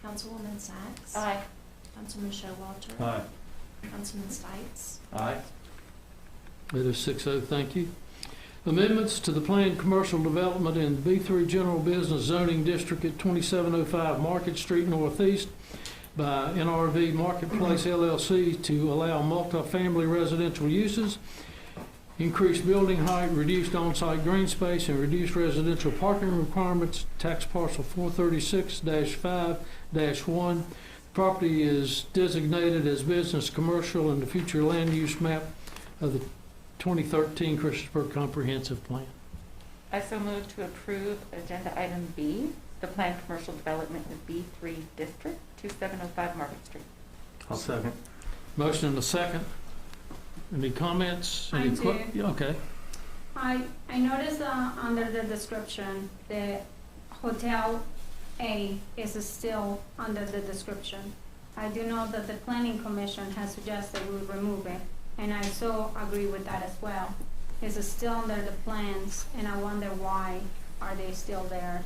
Councilwoman Sachs. Aye. Councilman Showalter. Aye. Councilman Stites. Aye. It is 6-0, thank you. Amendments to the planned commercial development in the B3 General Business Zoning District at 2705 Market Street Northeast by NRV Marketplace LLC to allow multifamily residential uses, increased building height, reduced on-site green space, and reduced residential parking requirements, tax parcel 436-5-1. Property is designated as business commercial in the future land use map of the 2013 Christiansburg Comprehensive Plan. I so move to approve agenda item B, the planned commercial development in B3 District, 2705 Market Street. I'll second. Motion and a second. Any comments? I do. Okay. I noticed under the description, the Hotel A is still under the description. I do know that the Planning Commission has suggested we remove it, and I so agree with that as well. is still under the plans, and I wonder why are they still there.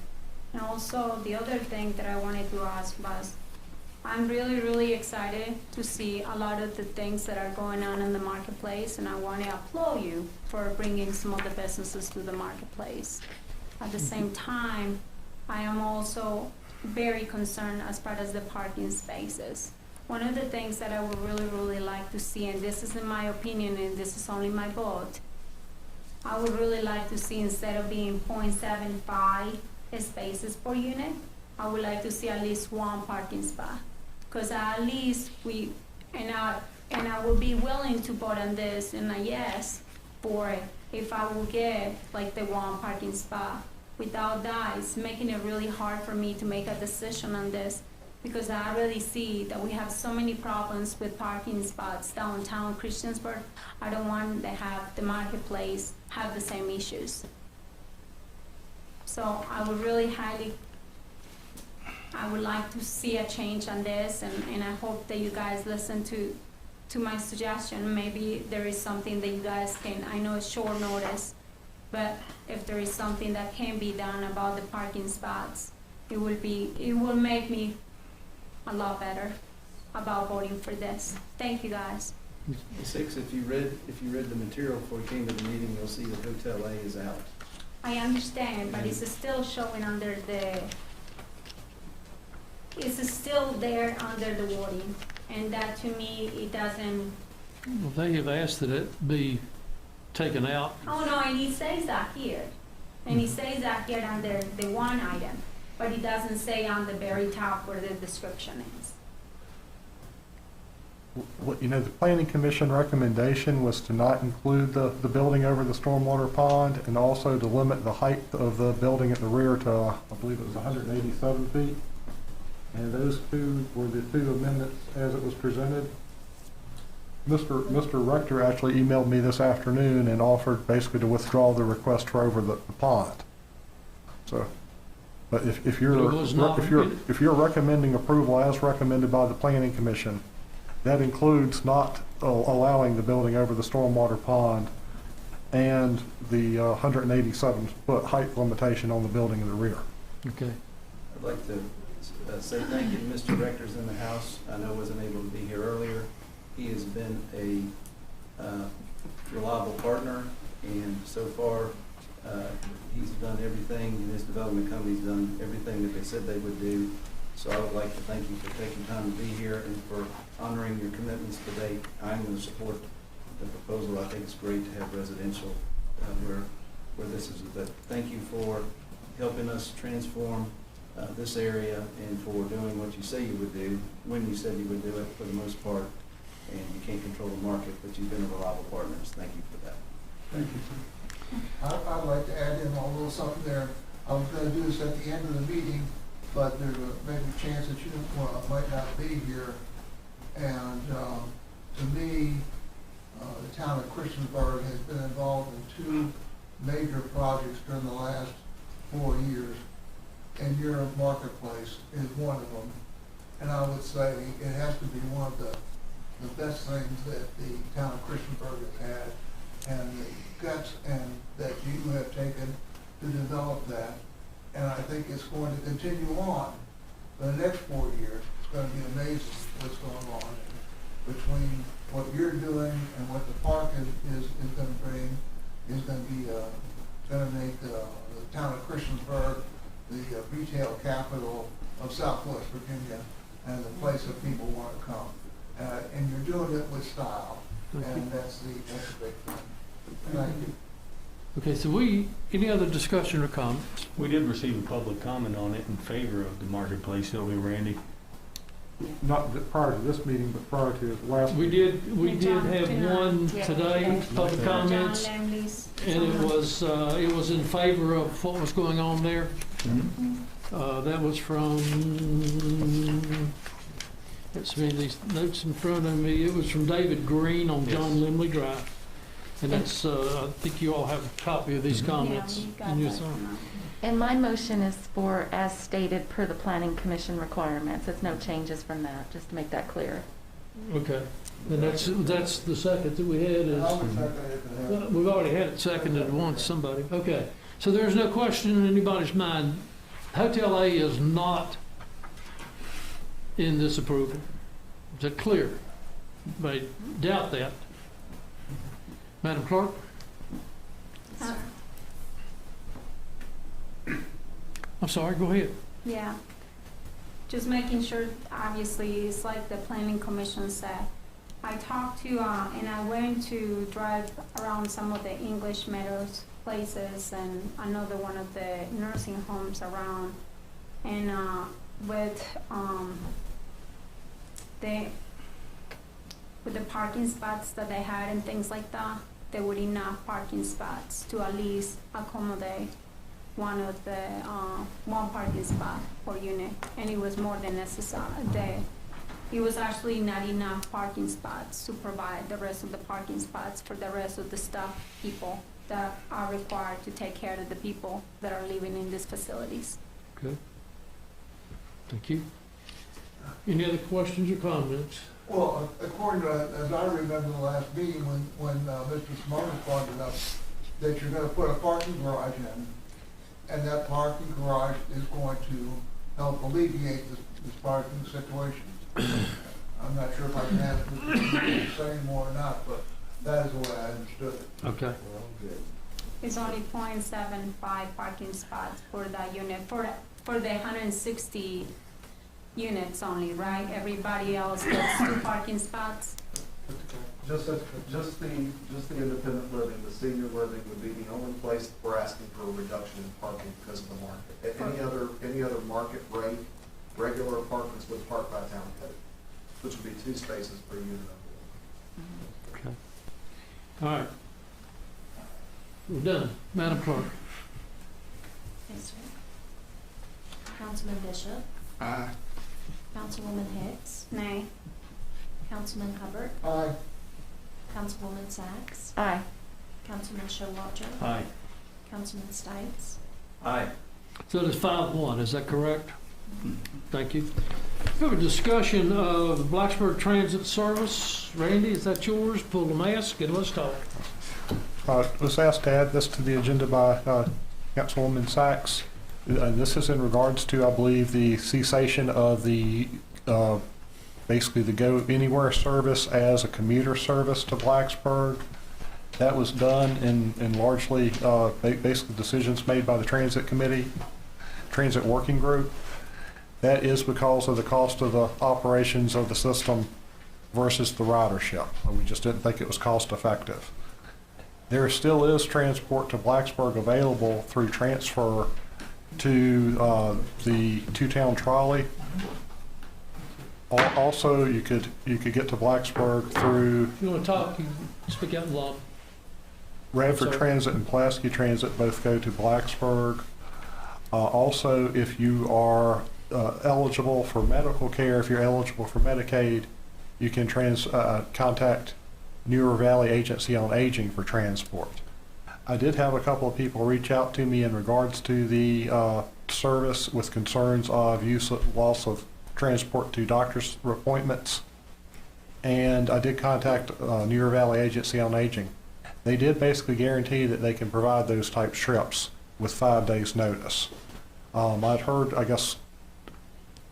And also, the other thing that I wanted to ask was, I'm really, really excited to see a lot of the things that are going on in the marketplace, and I want to applaud you for bringing some of the businesses to the marketplace. At the same time, I am also very concerned as far as the parking spaces. One of the things that I would really, really like to see, and this is in my opinion, and this is only my vote, I would really like to see, instead of being 0.75 spaces per unit, I would like to see at least one parking spot. Because at least and I would be willing to vote on this and a yes for it if I will get like the one parking spot. Without that, it's making it really hard for me to make a decision on this, because I really see that we have so many problems with parking spots downtown Christiansburg. I don't want to have the marketplace have the same issues. So I would really I would like to see a change on this, and I hope that you guys listen to my suggestion. Maybe there is something that you guys can, I know it's short notice, but if there is something that can be done about the parking spots, it will make me a lot better about voting for this. Thank you, guys. Six, if you read the material before you came to the meeting, you'll see that Hotel A is out. I understand, but it's still showing under it's still there under the wording, and that to me, it doesn't. Well, they have asked that it be taken out. Oh, no, and it says that here. And it says that here under the one item, but it doesn't say on the very top where the description is. Well, you know, the planning commission recommendation was to not include the building over the stormwater pond, and also to limit the height of the building at the rear to, I believe it was 187 feet. And those two were the two amendments as it was presented. Mr. Rector actually emailed me this afternoon and offered basically to withdraw the request for over the pond. So, but if you're recommending approval as recommended by the planning commission, that includes not allowing the building over the stormwater pond and the 187-foot height limitation on the building in the rear. Okay. I'd like to say thank you to Mr. Rector's in the house. I know wasn't able to be here earlier. He has been a reliable partner, and so far he's done everything, and his development company's done everything that they said they would do. So I would like to thank you for taking time to be here and for honoring your commitments today. I'm going to support the proposal. I think it's great to have residential where this is. But thank you for helping us transform this area and for doing what you say you would do when you said you would do it for the most part. And you can't control the market, but you've been a reliable partner. Thank you for that. Thank you. I'd like to add in a little something there. I was going to do this at the end of the meeting, but there's maybe a chance that you might not be here. And to me, the town of Christiansburg has been involved in two major projects during the last 4 years, and your marketplace is one of them. And I would say it has to be one of the best things that the town of Christiansburg has had, and the guts and that you have taken to develop that. And I think it's going to continue on for the next 4 years. It's going to be amazing what's going on. And between what you're doing and what the park is going to bring, is going to be going to make the town of Christiansburg the retail capital of Southwest Virginia and the place that people want to come. And you're doing it with style, and that's the big thing. Thank you. Okay, so any other discussion or comments? We did receive a public comment on it in favor of the marketplace, don't we, Randy? Not prior to this meeting, but prior to the last. We did have one today, public comments, and it was in favor of what was going on there. Mm-hmm. That was from. Let's read these notes in front of me. It was from David Green on John Limley Drive. And that's, I think you all have a copy of these comments. Yeah, and my motion is for as stated per the Planning Commission requirements. It's no changes from that, just to make that clear. Okay. And that's the second that we had is, I would second it to have. we've already had it seconded once, somebody. Okay, so there's no question in anybody's mind, Hotel A is not in this approval. Is that clear? But doubt that. Madam Clerk? I'm sorry, go ahead. Yeah. Just making sure, obviously, it's like the planning commission said. I talked to, and I went to drive around some of the English Meadows places and another one of the nursing homes around. And with the parking spots that they had and things like that, there were enough parking spots to at least accommodate one parking spot per unit, and it was more than necessary. It was actually not enough parking spots to provide the rest of the parking spots for the rest of the staff people that are required to take care of the people that are living in these facilities. Okay. Thank you. Any other questions or comments? Well, according to, as I remember the last meeting, when Mr. Simone pointed out that you're gonna put a parking garage in, and that parking garage is going to help alleviate this parking situation. I'm not sure if I can ask Mr. to say anymore or not, but that is the way I understood it. Okay. It's only 0.75 parking spots for that unit, for the 160 units only, right? Everybody else gets 2 parking spots? Just the independent living, the senior living would be the only place that we're asking for a reduction in parking because of the market. Any other market rate, regular apartments with park by town code, which would be 2 spaces per unit. Okay. All right. We're done. Madam Clerk. Yes, sir. Councilman Bishop. Aye. Councilwoman Hicks. Nay. Councilman Hubbard. Aye. Councilwoman Sachs. Aye. Councilman Showalter. Aye. Councilman Stites. Aye. So it is 5-1, is that correct? Thank you. We have a discussion of the Blacksburg Transit Service. Randy, is that yours? Pull the mask and let's talk. Was asked to add this to the agenda by Councilwoman Sachs. This is in regards to, I believe, the cessation of the basically the Go Anywhere service as a commuter service to Blacksburg. That was done in largely basically decisions made by the Transit Committee, Transit Working Group. That is because of the cost of the operations of the system versus the ridership. We just didn't think it was cost effective. There still is transport to Blacksburg available through transfer to the two-town trolley. Also, you could get to Blacksburg through. If you want to talk, you speak out loud. Radford Transit and Pulaski Transit both go to Blacksburg. Also, if you are eligible for medical care, if you're eligible for Medicaid, you can contact Newer Valley Agency on Aging for transport. I did have a couple of people reach out to me in regards to the service with concerns of loss of transport to doctor's appointments, and I did contact Newer Valley Agency on Aging. They did basically guarantee that they can provide those type trips with 5 days notice. I'd heard, I guess,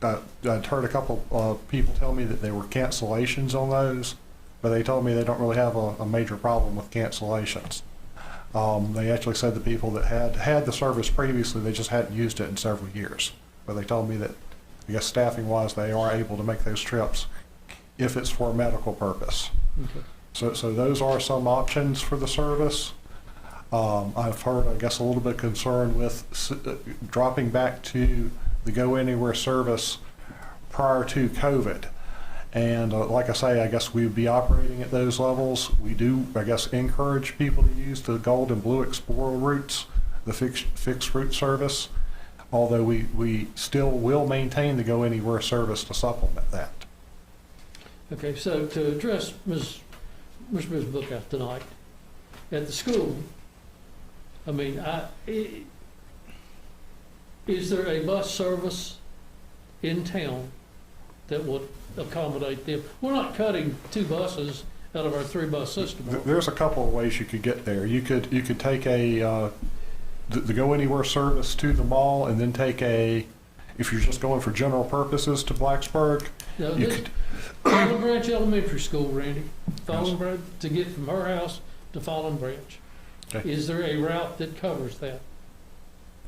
I'd heard a couple of people tell me that there were cancellations on those, but they told me they don't really have a major problem with cancellations. They actually said the people that had the service previously, they just hadn't used it in several years. But they told me that, I guess staffing-wise, they are able to make those trips if it's for a medical purpose. Okay. So those are some options for the service. I've heard, I guess, a little bit concerned with dropping back to the Go Anywhere service prior to COVID. And like I say, I guess we would be operating at those levels. We do, I guess, encourage people to use the Gold and Blue Explorer routes, the fixed route service, although we still will maintain the Go Anywhere service to supplement that. Okay, so to address Ms. Bookout tonight, at the school, I mean, is there a bus service in town that would accommodate them. We're not cutting 2 buses out of our 3-bus system. There's a couple of ways you could get there. You could take the Go Anywhere service to the mall, and then take if you're just going for general purposes, to Blacksburg. Now, Fallen Branch Elementary School, Randy, Fallen Branch, to get from her house to Fallen Branch. Okay. Is there a route that covers that?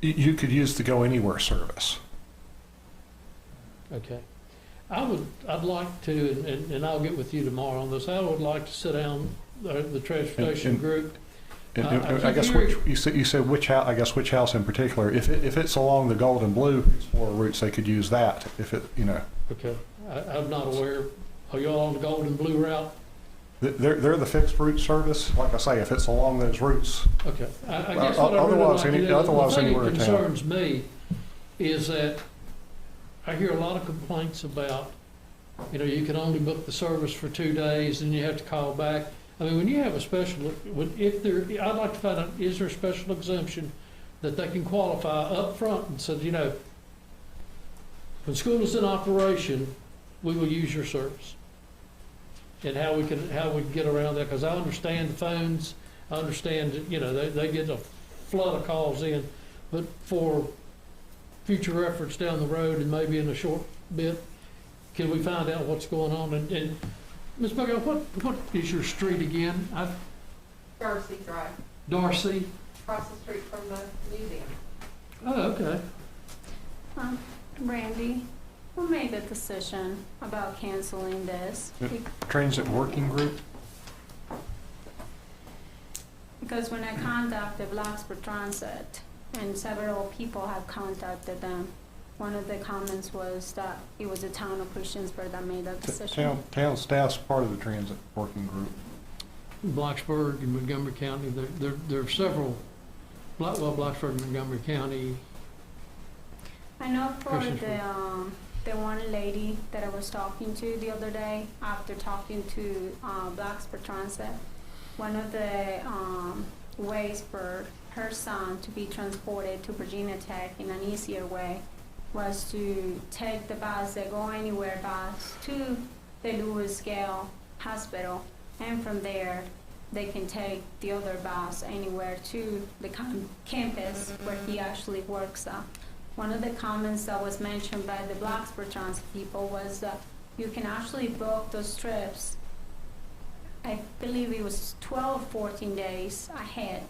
You could use the Go Anywhere service. Okay. I'd like to, and I'll get with you tomorrow on this, I would like to sit down, the transportation group. I guess you said which house, I guess which house in particular. If it's along the Gold and Blue Explorer routes, they could use that. If it, Okay. I'm not aware. Are you all on the Gold and Blue route? They're the fixed route service. Like I say, if it's along those routes. Okay. I guess what otherwise, I really like otherwise the thing anywhere that in town. concerns me is that I hear a lot of complaints about, you can only book the service for 2 days and you have to call back. I mean, when you have a special, I'd like to find out, is there a special exemption that they can qualify up front and said, when school is in operation, we will use your service. And how we can get around that, because I understand the phones, I understand that, they get a flood of calls in, but for future reference down the road and maybe in a short bit, can we find out what's going on? And Ms. Bugger, what is your street again? Darcy Drive, Darcy? across the street from the museum. Oh, okay. Randy, who made the decision about canceling this? Transit Working Group. Because when I contacted Blacksburg Transit, and several people have contacted them, one of the comments was that it was the town of Christiansburg that made that decision. Town staff's part of the Transit Working Group. Blacksburg and Montgomery County, there are several, Blacksburg and Montgomery County. I know for the one lady that I was talking to the other day, after talking to Blacksburg Transit, one of the ways for her son to be transported to Virginia Tech in an easier way was to take the bus, the Go Anywhere bus, to the Lewis Gale Hospital, and from there they can take the other bus anywhere to the campus where he actually works at. One of the comments that was mentioned by the Blacksburg Transit people was that you can actually book those trips, I believe it was 12, 14 days ahead.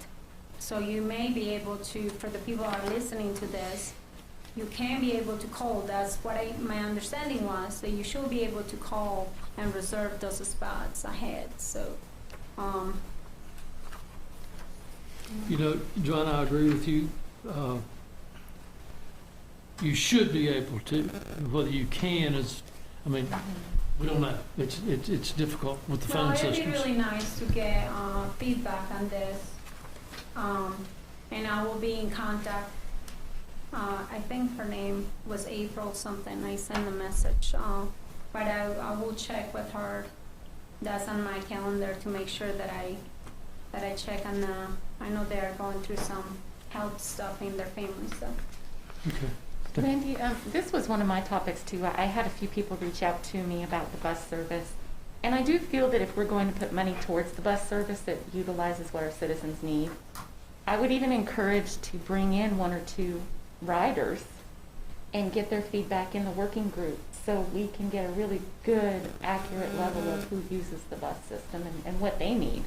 So you may be able to, for the people who are listening to this, you can be able to call. That's what my understanding was, that you should be able to call and reserve those spots ahead. So, John, I agree with you. You should be able to. Whether you can is, we don't know. It's difficult with the phone systems. It'd be really nice to get feedback on this. And I will be in contact. I think her name was April something. I sent a message, but I will check with her. That's on my calendar to make sure that I check on. I know they are going through some health stuff in their family stuff. Okay. Randy, this was one of my topics too. I had a few people reach out to me about the bus service. And I do feel that if we're going to put money towards the bus service that utilizes what our citizens need, I would even encourage to bring in 1 or 2 riders and get their feedback in the working group so we can get a really good, accurate level of who uses the bus system and what they need.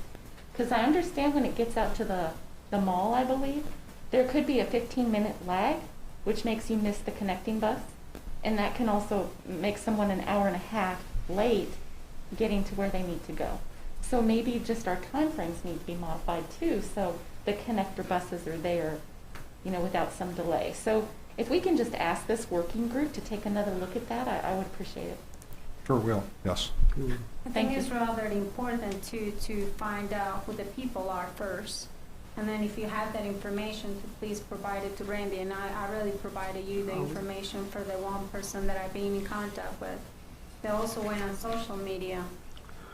Because I understand when it gets out to the mall, I believe, there could be a 15-minute lag, which makes you miss the connecting bus. And that can also make someone an hour and a half late getting to where they need to go. So maybe just our timeframes need to be modified too, so the connector buses are there, without some delay. So if we can just ask this working group to take another look at that, I would appreciate it. Sure will, yes. I think it's rather important to find out who the people are first. And then if you have that information, to please provide it to Randy. And I really provided you the information for the one person that I've been in contact with. They also went on social media.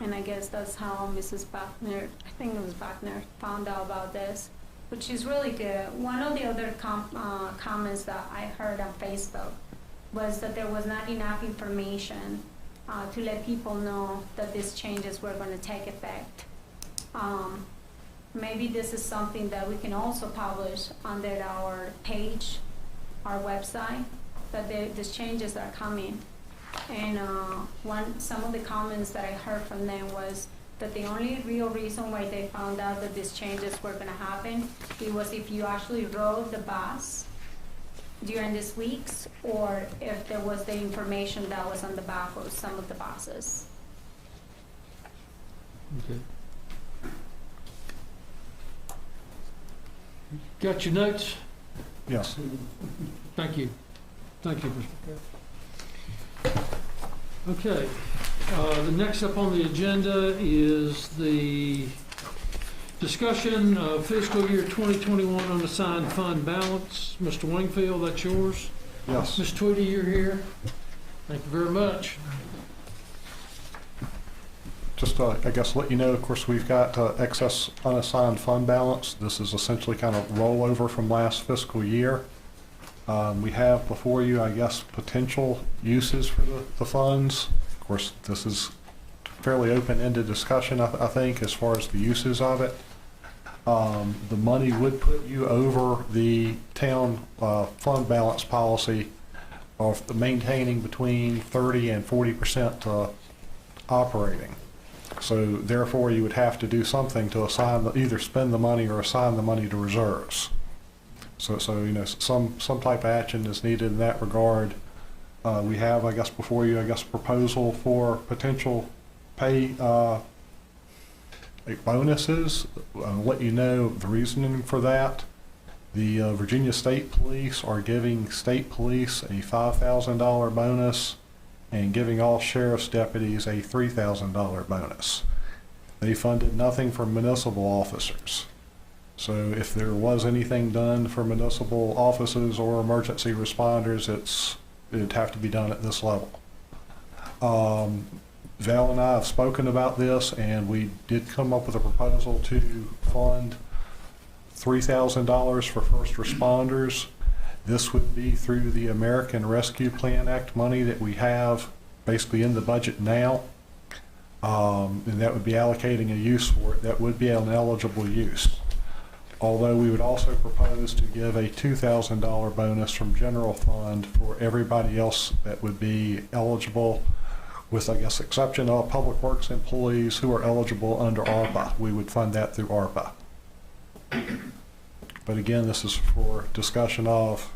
And I guess that's how Mrs. Bachner, I think it was Bachner, found out about this, which is really good. One of the other comments that I heard on Facebook was that there was not enough information to let people know that these changes were going to take effect. Maybe this is something that we can also publish under our page, our website, that these changes are coming. And some of the comments that I heard from them was that the only real reason why they found out that these changes were going to happen, it was if you actually rode the bus during these weeks, or if there was the information that was on the back of some of the buses. Okay. Got your notes? Yes. Thank you. Thank you. Okay. The next up on the agenda is the discussion of fiscal year 2021 unassigned fund balance. Mr. Wingfield, that's yours? Yes. Ms. Tweedy, you're here. Thank you very much. Just I guess let you know, of course, we've got excess unassigned fund balance. This is essentially kind of rollover from last fiscal year. We have before you, I guess, potential uses for the funds. Of course, this is fairly open-ended discussion, I think, as far as the uses of it. The money would put you over the town fund balance policy of maintaining between 30 and 40% operating. So therefore, you would have to do something to assign, either spend the money or assign the money to reserves. So you know, some type of action is needed in that regard. We have, I guess, before you, I guess, proposal for potential pay bonuses. I'll let you know the reasoning for that. The Virginia State Police are giving state police a $5,000 bonus and giving all sheriff's deputies a $3,000 bonus. They funded nothing for municipal officers. So if there was anything done for municipal offices or emergency responders, it'd have to be done at this level. Val and I have spoken about this, and we did come up with a proposal to fund $3,000 for first responders. This would be through the American Rescue Plan Act money that we have basically in the budget now. And that would be allocating a use for it. That would be an eligible use. Although we would also propose to give a $2,000 bonus from general fund for everybody else that would be eligible, with, I guess, exception of public works employees who are eligible under ARPA. We would fund that through ARPA. But again, this is for discussion of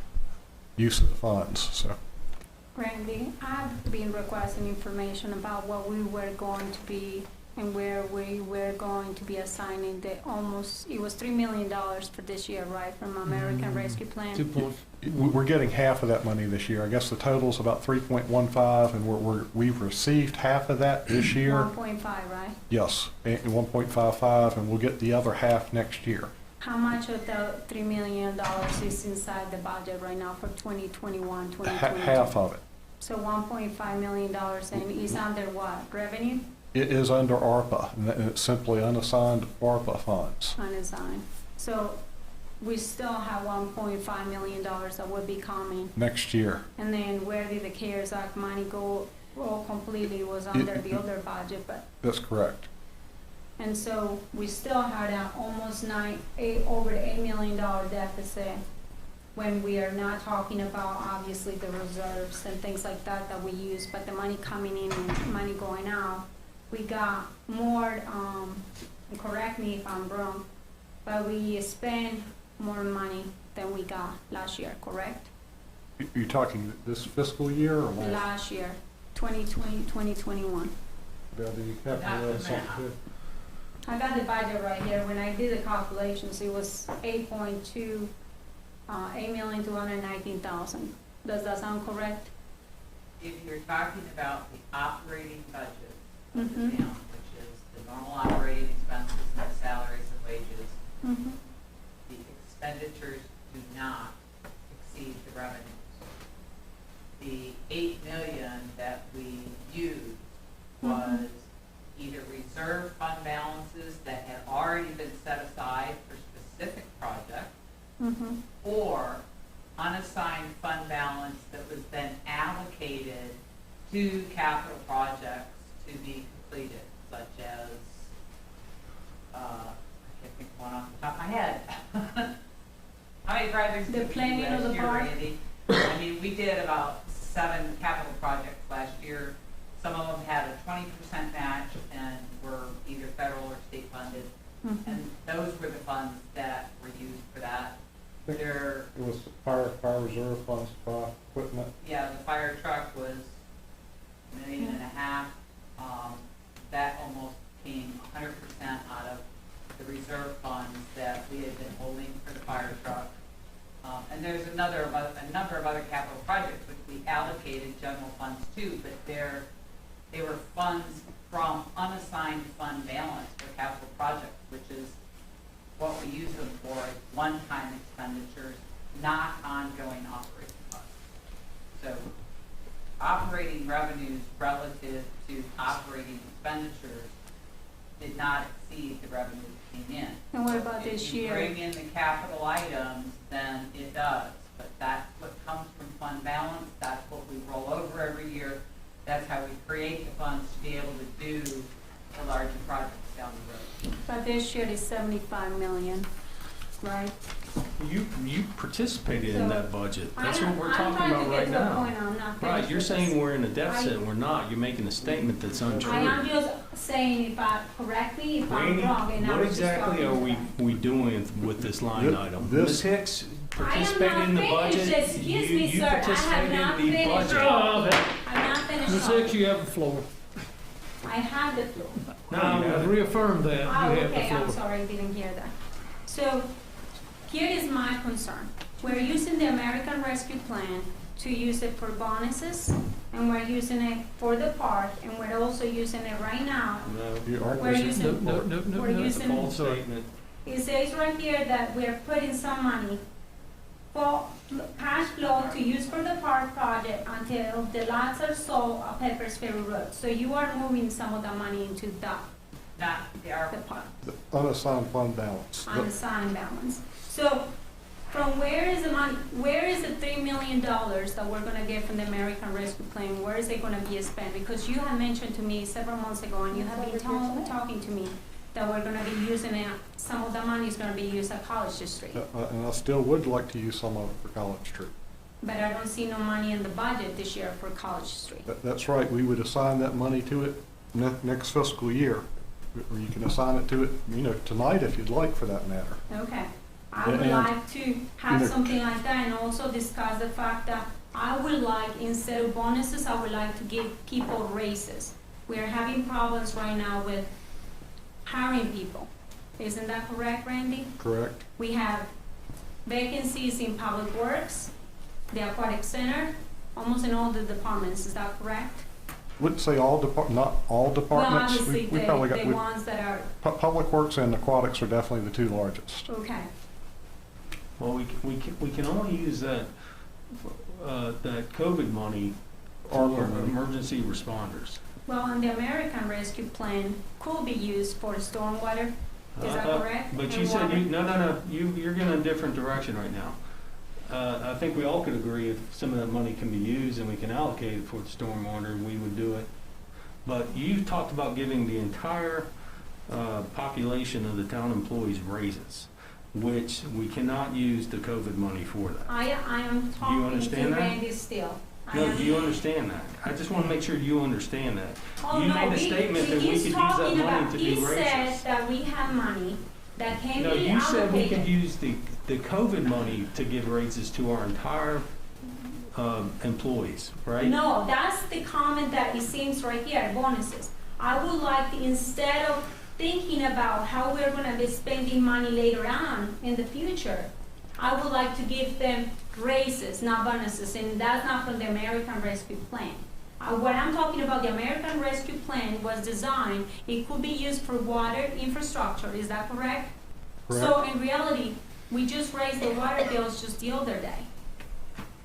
use of the funds. So, Randy, I've been requesting information about what we were going to be and where we were going to be assigning the it was $3 million for this year, right, from American Rescue Plan? We're getting half of that money this year. I guess the total is about 3.15, and we've received half of that this year. 1.5, right? Yes, 1.55, and we'll get the other half next year. How much of the $3 million is inside the budget right now for 2021, 2022? Half of it. So $1.5 million, and is under what, revenue? It is under ARPA, and it's simply unassigned ARPA funds. Unassigned. So we still have $1.5 million that would be coming. Next year. And then where did the CARES Act money go? Well, completely was under the other budget, but. That's correct. And so we still had almost over $8 million deficit when we are not talking about obviously the reserves and things like that we use, but the money coming in and money going out. We got more, correct me if I'm wrong, but we spent more money than we got last year, correct? You're talking this fiscal year or last? Last year, 2020, 2021. Val, do you have something? I got the budget right here. When I did the calculations, it was $8,219,000. Does that sound correct? If you're talking about the operating budget of the town, which is the normal operating expenses like salaries and wages, the expenditures do not exceed the revenues. The $8 million that we used was either reserve fund balances that had already been set aside for specific projects, or unassigned fund balance that was then allocated to capital projects to be completed, such as, I can't think of one off the top of my head. How many projects did we do last year, Randy? I mean, we did about 7 capital projects last year. Some of them had a 20% match and were either federal or state funded. And those were the funds that were used for that. It was fire reserve funds, fire equipment. Yeah, the fire truck was $1.5 million. That almost came 100% out of the reserve funds that we had been holding for the fire truck. And there's a number of other capital projects which we allocated general funds to, but they were funds from unassigned fund balance for capital projects, which is what we use them for, one-time expenditures, not ongoing operating costs. So operating revenues relative to operating expenditures did not exceed the revenues that came in. And what about this year? If you bring in the capital items, then it does. But that's what comes from fund balance. That's what we roll over every year. That's how we create the funds to be able to do the larger projects down the road. But this year is 75 million, right? You participated in that budget. That's what we're I'm talking about right now. I'm not Right, you're saying we're in a deficit, and we're not. You're making a statement that's untrue. I am just saying if I correct me if Randy, I'm wrong. And what I was exactly are we doing with this line item? Ms. Hicks participated in the budget. Excuse me, You sir. I have participated not in the finished budget. talking. I'm not finished Ms. talking. Hicks, you have the floor. I have the floor. No, I reaffirm that. You Oh, have the okay, I'm floor. sorry, I didn't hear that. So, here is my concern. We're using the American Rescue Plan to use it for bonuses, and we're using it for the park, and we're also using it right now. We're using, we're using, False statement. it says right here that we're putting some money for cash flow to use for the park project until the lots are sold on Pepper's Ferry Road. So you are moving some of the money into that, the park, The unassigned fund balance. unassigned balance. So from where is the money, where is the $3 million that we're gonna get from the American Rescue Plan? Where is it gonna be spent? Because you had mentioned to me several months ago, and you have been talking to me, that we're gonna be using it, some of the money is gonna be used at College Street. And I still would like to use some of it for College Street. But I don't see no money in the budget this year for College Street. That's right, we would assign that money to it next fiscal year. Or you can assign it to it, tonight if you'd like, for that matter. Okay. I would And, like to have you know, something like that, and also discuss the fact that I would like, instead of bonuses, I would like to give people raises. We are having problems right now with hiring people. Isn't that correct, Randy? Correct. We have vacancies in Public Works, the Aquatic Center, almost in all the departments. Is that correct? Wouldn't say not all departments. Well, obviously, We probably got, the ones that are, Public Works and Aquatics are definitely the two largest. okay. Well, we can only use that COVID money for emergency responders. Well, and the American Rescue Plan could be used for stormwater. Is that correct? But And you said, water. no, you're going a different direction right now. I think we all could agree if some of that money can be used and we can allocate it for the stormwater, we would do it. But you talked about giving the entire population of the town employees raises, which we cannot use the COVID money for that. I am talking to understand that? Randy still. No, do you understand that? I just want to make sure you understand that. Oh, You no, made a statement that we could he's use that talking money about, to he do said raises. that we have money that can No, be you said we could allocated. use the COVID money to give raises to our entire employees, right? No, that's the comment that it seems right here, bonuses. I would like to, instead of thinking about how we're gonna be spending money later on in the future, I would like to give them raises, not bonuses, and that's not from the American Rescue Plan. What I'm talking about, the American Rescue Plan was designed, it could be used for water infrastructure, is that correct? So in reality, we just raised the water bills just the other day.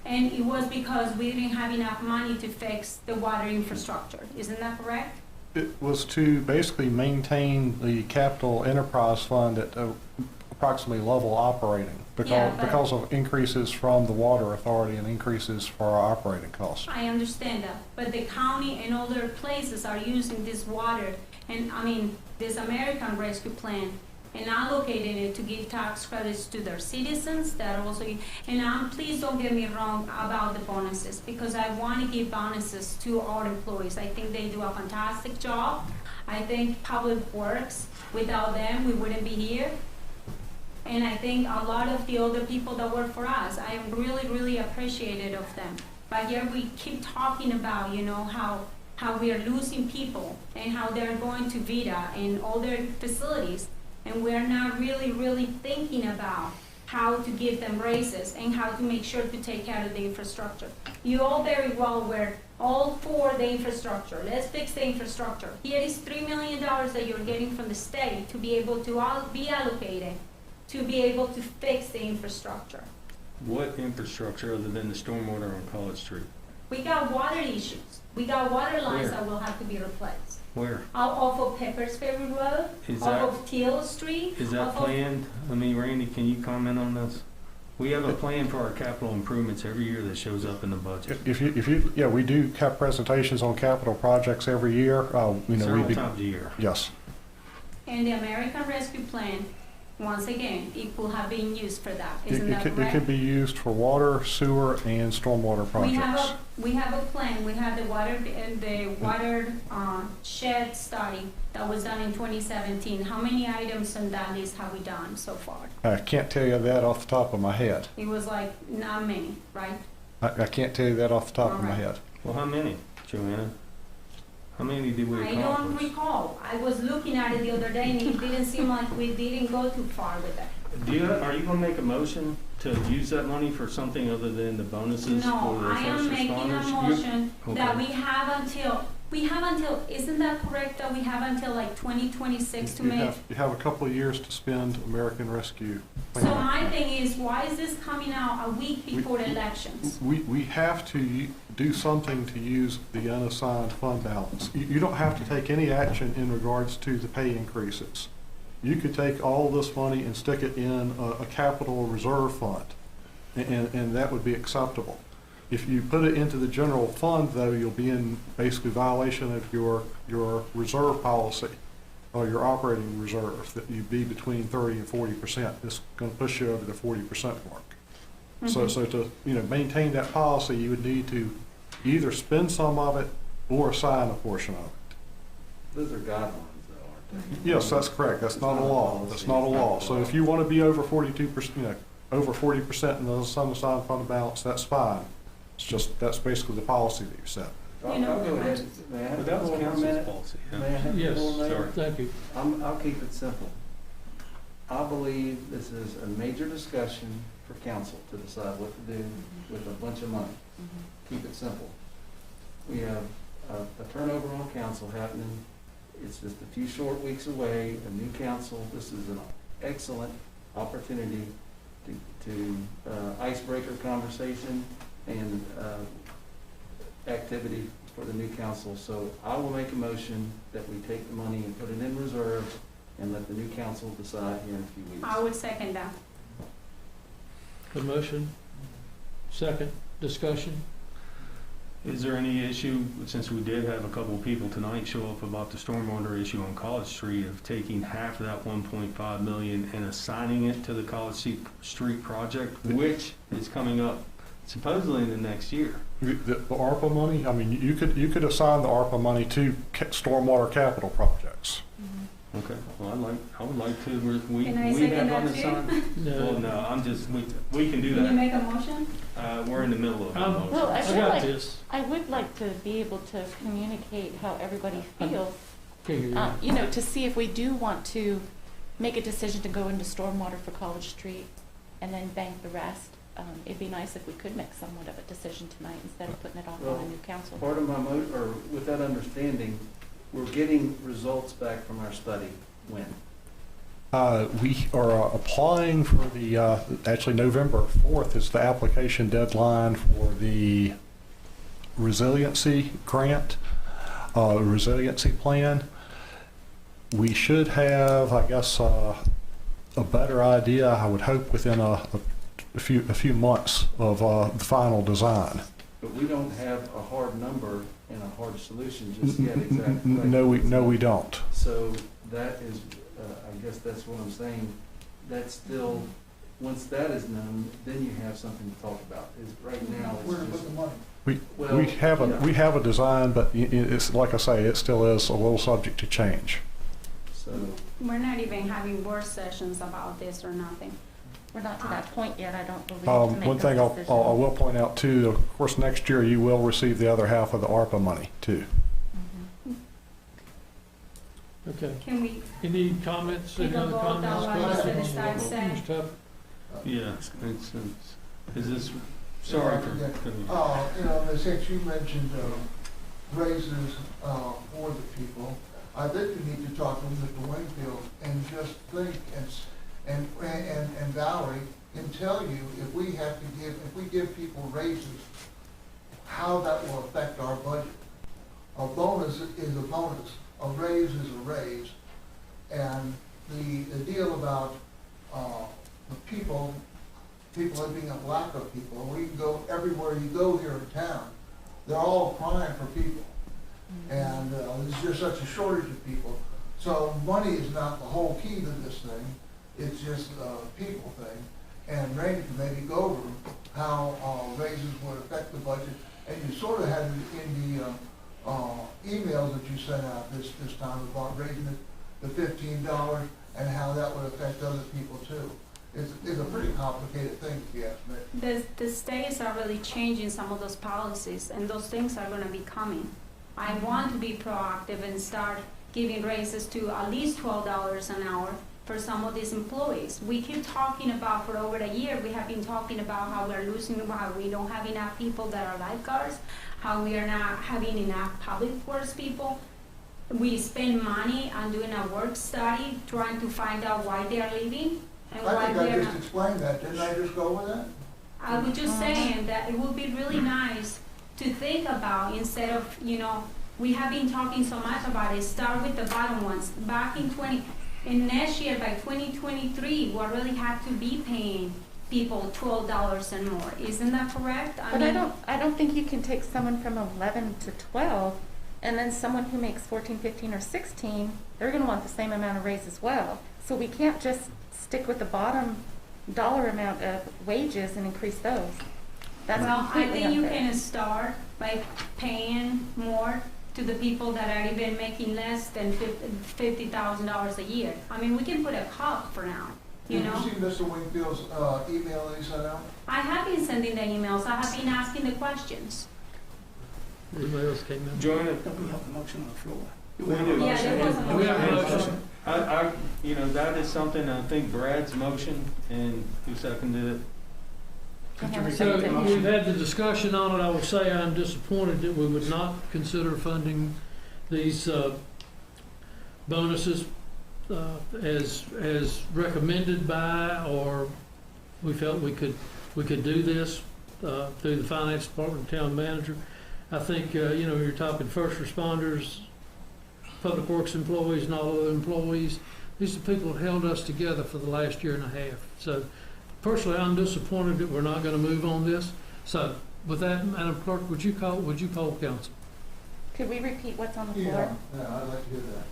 And it was because we didn't have enough money to fix the water infrastructure, isn't that correct? It was to basically maintain the capital enterprise fund that approximately level operating Yeah, because of increases from the water authority and increases for our operating costs. I understand that, but the county and other places are using this water, and I mean, this American Rescue Plan, and allocating it to give tax credits to their citizens that also, and please don't get me wrong about the bonuses, because I want to give bonuses to our employees. I think they do a fantastic job. I think Public Works, without them, we wouldn't be here. And I think a lot of the other people that work for us, I am really, really appreciative of them. But here we keep talking about, you know, how we are losing people and how they're going to Vita and all their facilities. And we're not really, really thinking about how to give them raises and how to make sure to take care of the infrastructure. You all very well were all for the infrastructure. Let's fix the infrastructure. Here is $3 million that you're getting from the state to be able to be allocated to be able to fix the infrastructure. What infrastructure other than the stormwater on College Street? We got water issues. We got water lines Where? that will have to be replaced. Where? Off of Peppers Ferry Road, Is off that- of Teal Street. Is that off of- planned? I mean, Randy, can you comment on this? We have a plan for our capital improvements every year that shows up in the budget. Yeah, we do have presentations on capital projects every year. Several times a year. Yes. And the American Rescue Plan, once again, it could have been used for that. Isn't that It correct? could be used for water, sewer, and stormwater projects. We have a plan. We have the water shed study that was done in 2017. How many items on that list have we done so far? I can't tell you that off the top of my head. It was like not many, right? I can't tell you that off the top of my All right. head. Well, how many, Joanna? How many did we I don't accomplish? recall. I was looking at it the other day and it didn't seem like we didn't go too far with that. Are you gonna make a motion to use that money for something other than the bonuses No, for the I am first making a responders? motion that Okay. we have until, isn't that correct, that we have until like 2026 to make? You have a couple of years to spend American Rescue So Plan. my thing is, why is this coming out a week before the elections? We have to do something to use the unassigned fund balance. You don't have to take any action in regards to the pay increases. You could take all this money and stick it in a capital reserve fund, and that would be acceptable. If you put it into the general fund, though, you'll be in basically violation of your reserve policy or your operating reserve, that you'd be between 30 and 40%. It's going to push you over the 40% mark. So to maintain that policy, you would need to either spend some of it or assign a portion of it. Those are guidelines, though, aren't they? Yes, that's correct. That's not a law. That's not a law. So if you want to be over 42%, over 40% in the unassigned fund balance, that's fine. It's just, that's basically the policy that you set. I'll go ahead. May I have But that was one more council's minute? policy. May I have Yes, one more minute? thank you. I'll keep it simple. I believe this is a major discussion for council to decide what to do with a bunch of money. Keep it simple. We have a turnover on council happening. It's just a few short weeks away, a new council. This is an excellent opportunity to icebreaker conversation and activity for the new council. So I will make a motion that we take the money and put it in reserve and let the new council decide here in a few weeks. I would second that. The motion, second, discussion. Is there any issue, since we did have a couple of people tonight show up about the stormwater issue on College Street, of taking half of that 1.5 million and assigning it to the College Street project, which is coming up supposedly in the next year? The ARPA money, I mean, you could assign the ARPA money to stormwater capital projects. Okay, well, I would like to, we Can I have second that unassigned. No. Well, no, I'm just, we can do Can you that. make a motion? We're in the middle of a motion. Well, I I feel got like this. I would like to be able to communicate how everybody feels. Can you- To see if we do want to make a decision to go into stormwater for College Street and then bank the rest. It'd be nice if we could make somewhat of a decision tonight instead of putting it off on a new council. Part of my with that understanding, we're getting results back from our study. When? We are applying for the, actually November 4th is the application deadline for the Resiliency grant, Resiliency plan. We should have, I guess, a better idea, I would hope, within a few months of the final design. But we don't have a hard number and a hard solution just yet, exactly. No, we don't. So that is, I guess that's what I'm saying. That's still, once that is known, then you have something to talk about. Is right now it's Where to just, put the money? We have a design, but it's like I say, it still is a little subject to change. So We're not even having work sessions about this or nothing. We're not to that point yet, I don't believe, to make One thing I those decisions. will point out too, of course, next year you will receive the other half of the ARPA money too. Okay. Can we Any comments? take Any a other vote on comments? what the staff said? Mr. Tucker? Yeah, is this, sorry for cutting you. Since you mentioned raises for the people, I think we need to talk to Mr. Wingfield and just think and Valerie can tell you if we give people raises, how that will affect our budget. A bonus is a bonus, a raise is a raise, and the deal about the people living a lack of people, we can go everywhere you go here in town, they're all crying for people, and there's just such a shortage of people. So money is not the whole key to this thing. It's just a people thing. And Randy can maybe go over how raises would affect the budget. And you sort of had it in the emails that you sent out this time about raising it to $15 and how that would affect other people too. It's a pretty complicated thing, if you ask me. The states are really changing some of those policies, and those things are going to be coming. I want to be proactive and start giving raises to at least $12 an hour for some of these employees. We keep talking about, for over a year, we have been talking about how we're losing, how we don't have enough people that are lifeguards, how we are not having enough public works people. We spend money on doing a work study, trying to find out why they are leaving and I why think they I are just not. explained that. Didn't I just go with that? I was just saying that it would be really nice to think about, instead of, we have been talking so much about it, start with the bottom ones. Back in next year, by 2023, we really have to be paying people $12 and more. Isn't that correct? I don't think you can take someone from 11 to 12, and then someone who makes 14, 15, or 16, they're gonna want the same amount of raise as well. So we can't just stick with the bottom dollar amount of wages and increase those. That's Well, I completely think you unfair. can start by paying more to the people that are even making less than $50,000 a year. I mean, we can put a cap for now, Did you see Mr. Wingfield's email that he sent out? I have been sending the emails, I have been asking the questions. Anybody else came in? Joanna? we have a motion on the floor. Yeah, there was a Do we have a motion. motion? That is something, I think Brad's motion, and who seconded it? So we've had the discussion on it. I will say I'm disappointed that we would not consider funding these bonuses as recommended by, or we felt we could do this through the finance department, town manager. I think you're talking first responders, public works employees, and all other employees. These are people that held us together for the last year and a half. So personally, I'm disappointed that we're not going to move on this. So with that, Madam Clerk, would you poll council? Could we repeat what's on the floor? Yeah, I'd like to hear that.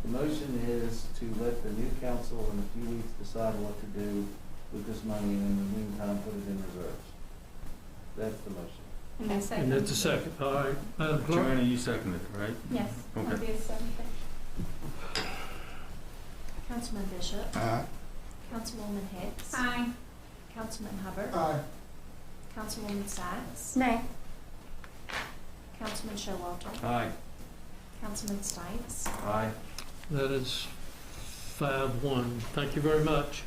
The motion is to let the new council in a few weeks decide what to do with this money, and in the meantime, put it in reserves. That's the motion. And a second. And that's a second. All right, Madam Clerk. Joanna, you seconded it, right? Yes. Okay. I'll be a second. Councilman Bishop. Aye. Councilwoman Hicks. Aye. Councilman Hubbard. Aye. Councilwoman Sacks. Nay. Councilman Showalter. Aye. Councilman Stites. Aye. That is 5-1. Thank you very much.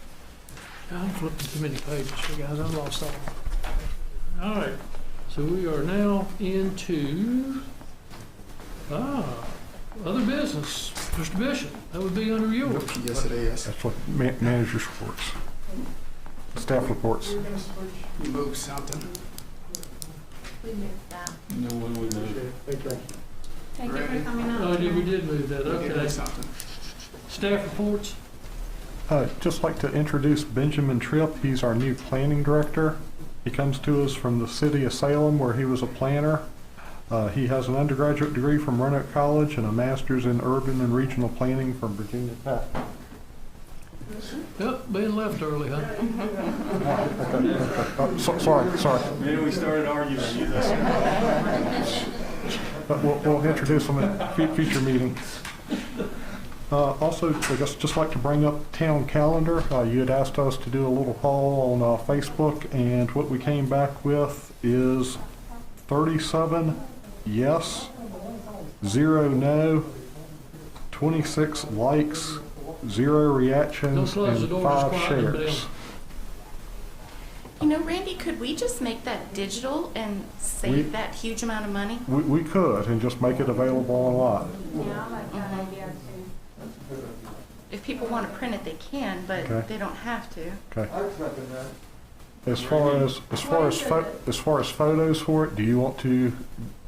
I'm flipping too many pages here, guys. I lost all of them. All right. So we are now into other business. Mr. Bishop, that would be under yours. Yes, it is. That's what managers reports, staff reports. You move something. We moved that. No one would know. Thank you for coming out. Oh, we did move that. Okay, Okay. something. Staff reports. Just like to introduce Benjamin Tripp. He's our new planning director. He comes to us from the city of Salem, where he was a planner. He has an undergraduate degree from Roanoke College and a master's in urban and regional planning from Virginia Tech. Yep, being left early, huh? Sorry. Maybe we started arguing you this. But we'll introduce them at future meetings. Also, I guess just like to bring up town calendar. You had asked us to do a little poll on Facebook, and what we came back with is 37 yes, 0 no, 26 likes, 0 reactions, and 5 shares. You know, Randy, could we just make that digital and save that huge amount of money? We could, and just make it available online. Yeah, I like that idea too. If people want to print it, they can, but Okay. they don't have to. Okay. I second that. As far as photos for it, do you want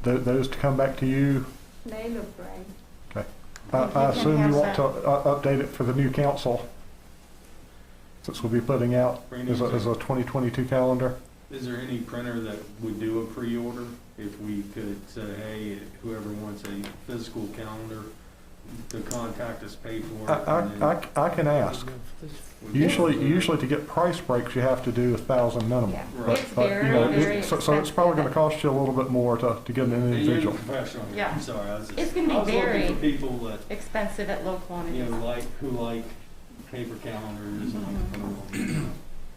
those to come back to you? They look great. Okay. I assume you want to update it for the new council, since we'll be putting out as a 2022 calendar. Is there any printer that would do a pre-order if we could say, hey, whoever wants a physical calendar to contact us, pay for it? I can ask. Usually to get price breaks, you have to do 1,000 minimum. Yeah. But, It's very so it's probably going to cost you a little bit more to get an individual. Professional. Yeah. I'm sorry. I was just, It's going to I be was looking very for people that, expensive at low quantities. you know, who like paper calendars and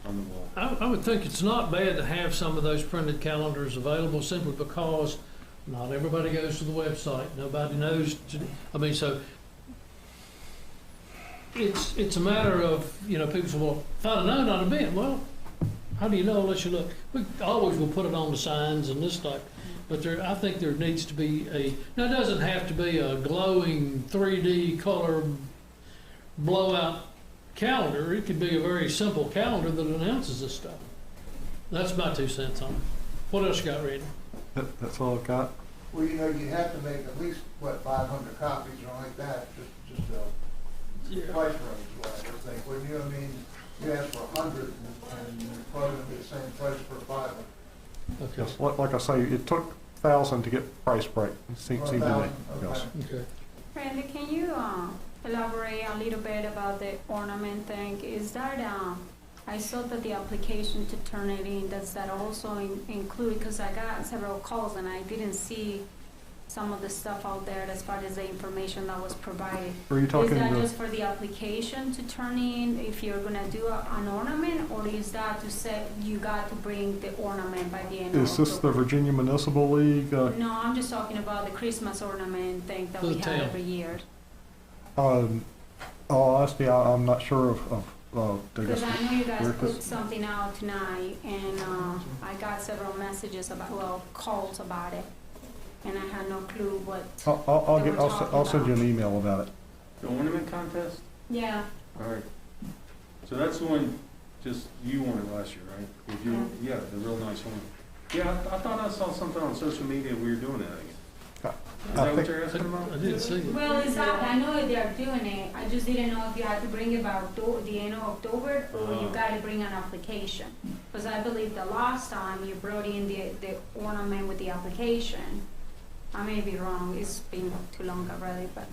on the wall. I would think it's not bad to have some of those printed calendars available, simply because not everybody goes to the website. Nobody knows. So it's a matter of, people say, well, if I'd have known, I'd have been. Well, how do you know unless you look? We always will put it on the signs and this type. But I think there needs to be now it doesn't have to be a glowing 3D color blowout calendar. It could be a very simple calendar that announces this stuff. That's my 2 cents on it. What else you got, Randy? That's all I've got. Well, you have to make at least, 500 copies or like that, just price range, what I think. Well, you know what I mean? You ask for 100 and you're probably going to be the same price for 500. Okay. Yes, like I say, it took 1,000 to get price break. It seems to me. 1,000, Yes. Okay. Randy, can you elaborate a little bit about the ornament thing? Is that, I saw that the application to turn it in, does that also include, because I got several calls and I didn't see some of the stuff out there as far as the information that was provided. Are you talking Is that the- just for the application to turn in if you're gonna do an ornament, or is that to say you got to bring the ornament by the end of Is this the October? Virginia Municipal League? No, I'm just talking about the Christmas ornament thing that we The have town. every year. Honestly, I'm not sure of Because I know you guys where put this- something out tonight, and I got several messages calls about it, and I had no clue what. I'll send you an email about it. The ornament contest? Yeah. All right. So that's the one just you wanted last year, right? If you, yeah, the real nice one. Yeah, I thought I saw something on social media we were doing that again. Is that what you're asking about? I didn't see it. Well, I know they are doing it. I just didn't know if you had to bring it by the end of October, or you got to bring an application. Because I believe the last time you brought in the ornament with the application. I may be wrong. It's been too long already, but.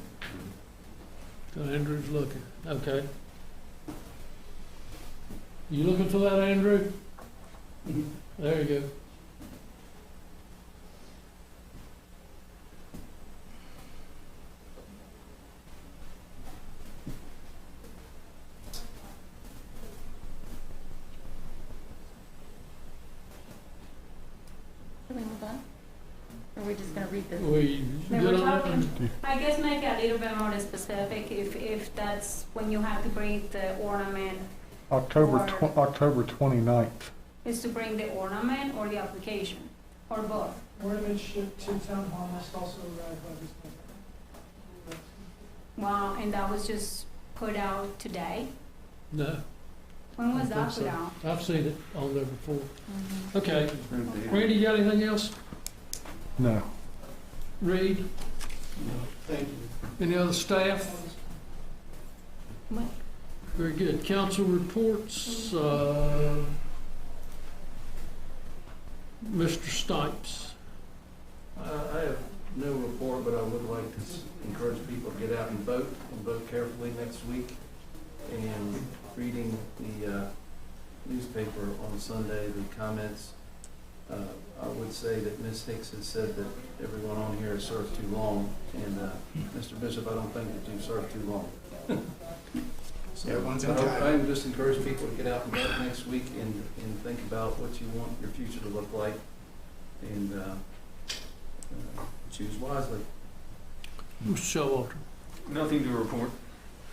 So Andrew's looking. Okay. You looking for that, Andrew? There you go. Can we move on? Or are we just going to read this? They were talking, I guess make it a little bit more specific if that's when you have to bring the ornament. October or 29th. Is to bring the ornament or the application, or both? Ornament shipped to town hall must also arrive by this month. Wow, and that was just put out today? No. When was I that think put so. out? I've seen it on there before. Okay. Randy, you got anything else? No. Reed? Thank you. Any other staff? What? Very good. Council reports. Mr. Stipes. I have no report, but I would like to encourage people to get out and vote carefully next week. And reading the newspaper on Sunday, the comments, I would say that Ms. Hicks has said that everyone on here has served too long. And Mr. Bishop, I don't think that you've served too long. So I would just encourage people to get out and vote next week and think about what you want your future to look like, and choose wisely. Mr. Showalter. Nothing to report.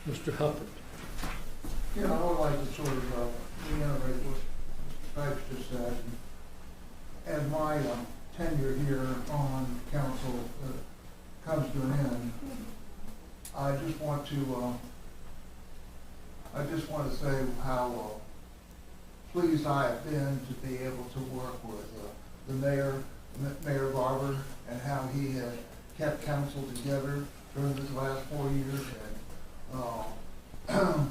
Mr. Hubbard. Yeah, I would like to sort of reiterate what Mr. Pipes just said. As my tenure here on council comes to an end, I just want to say how pleased I have been to be able to work with the Mayor Barber, and how he has kept council together during this last 4 years, and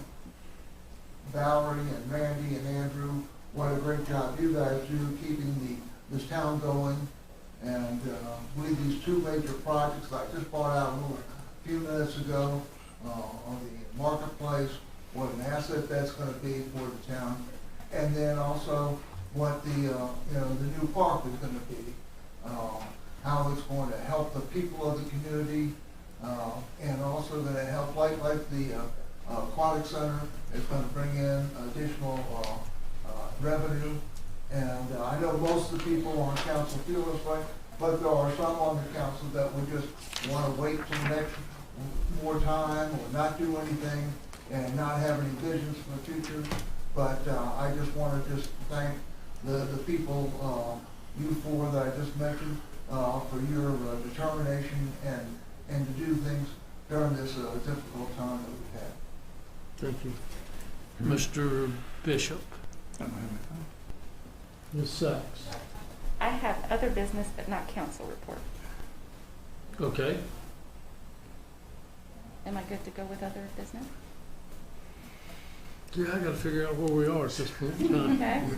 Valerie and Randy and Andrew, what a great job you guys do keeping this town going. And I believe these two major projects I just brought out a few minutes ago on the marketplace, what an asset that's going to be for the town, and then also what the new park is going to be, how it's going to help the people of the community, and also going to help like the aquatic center is going to bring in additional revenue. And I know most of the people on council feel this way, but there are some on the council that would just want to wait till next more time or not do anything and not have any visions for the future. But I just want to thank the people, you four that I just mentioned, for your determination and to do things during this difficult time that we've had. Thank you. Mr. Bishop. Ms. Sachs. I have other business, but not council report. Okay. Am I good to go with other business? Yeah, I gotta figure out where we are at this point in time.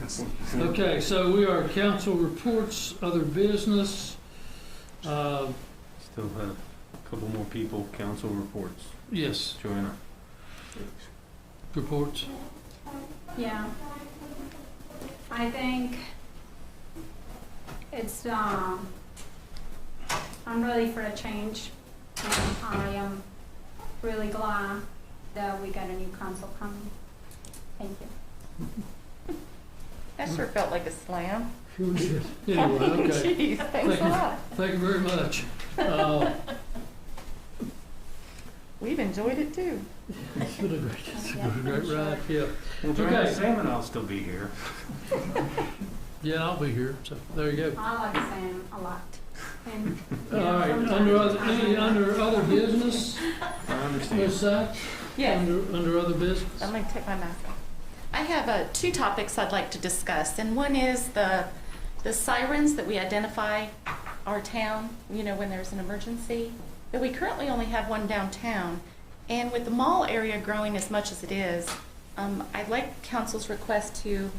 Okay. Okay, so we are council reports, other business. Still have a couple more people, council reports. Yes. Joanna. Reports. Yeah. I think it's, I'm ready for a change, and I am really glad that we got a new council coming. Thank you. That sure felt like a slam. Anyway, okay. Jeez, thanks a lot. Thank you very much. We've enjoyed it too. It's been a great ride, yeah. Well, Okay. Sam and I'll still be here. Yeah, I'll be here, so there you go. I like Sam a lot. And, All right, under other business, I understand. Ms. Sachs? Yes. Under other business? I'm going to take my mask off. I have two topics I'd like to discuss, and one is the sirens that we identify our town, when there's an emergency. But we currently only have one downtown, and with the mall area growing as much as it is, I'd like council's request to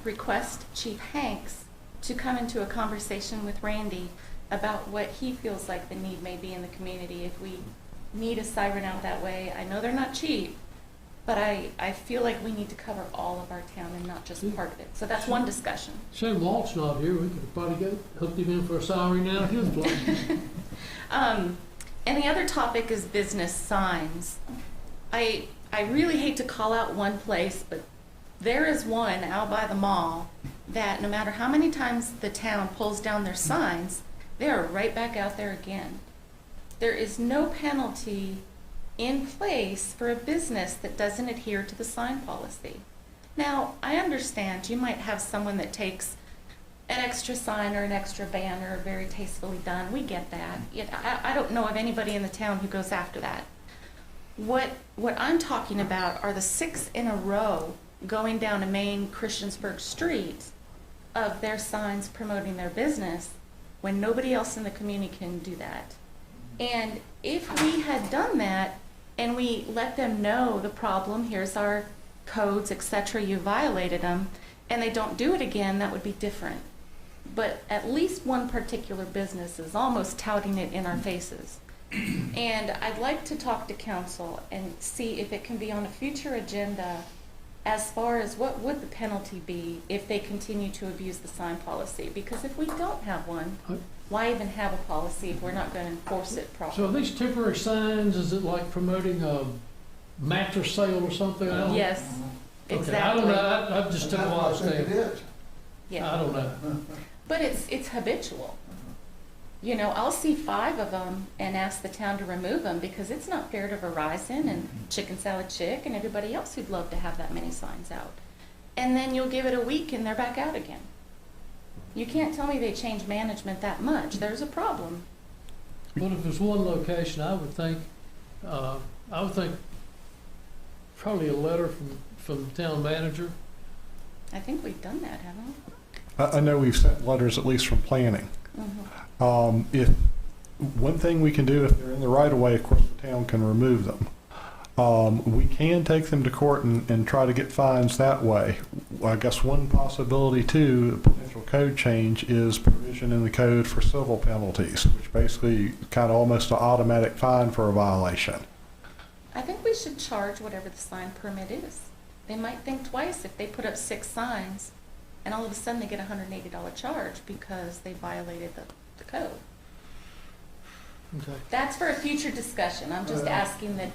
request Chief Hanks to come into a conversation with Randy about what he feels like the need may be in the community if we need a siren out that way. I know they're not cheap, but I feel like we need to cover all of our town and not just part of it. So that's one discussion. Shane Walt's not here. We could probably hooked him in for a siren now at his place. And the other topic is business signs. I really hate to call out one place, but there is one out by the mall that no matter how many times the town pulls down their signs, they are right back out there again. There is no penalty in place for a business that doesn't adhere to the sign policy. Now, I understand you might have someone that takes an extra sign or an extra banner, very tastefully done. We get that. I don't know of anybody in the town who goes after that. What I'm talking about are the 6 in a row going down a main Christiansburg street of their signs promoting their business when nobody else in the community can do that. And if we had done that, and we let them know the problem, here's our codes, etc., you violated them, and they don't do it again, that would be different. But at least one particular business is almost touting it in our faces. And I'd like to talk to council and see if it can be on a future agenda as far as what would the penalty be if they continue to abuse the sign policy. Because if we don't have one, why even have a policy if we're not going to enforce it properly? So are these temporary signs, is it like promoting a mattress sale or something? Yes, Okay, exactly. I don't know, I've just took a while to It say. is. Yeah. I don't know. But it's habitual. You know, I'll see 5 of them and ask the town to remove them because it's not fair to Verizon and Chicken Salad Chick and everybody else who'd love to have that many signs out. And then you'll give it a week and they're back out again. You can't tell me they changed management that much. There's a problem. Well, if there's one location, I would think probably a letter from the town manager. I think we've done that, haven't we? I know we've sent letters at least from planning. If one thing we can do, if they're in the right of way, of course the town can remove them. We can take them to court and try to get fines that way. I guess one possibility too, a potential code change, is provision in the code for civil penalties, which basically kind of almost an automatic fine for a violation. I think we should charge whatever the sign permit is. They might think twice if they put up 6 signs and all of a sudden they get a $180 charge because they violated the code. Okay. That's for a future discussion. I'm just asking that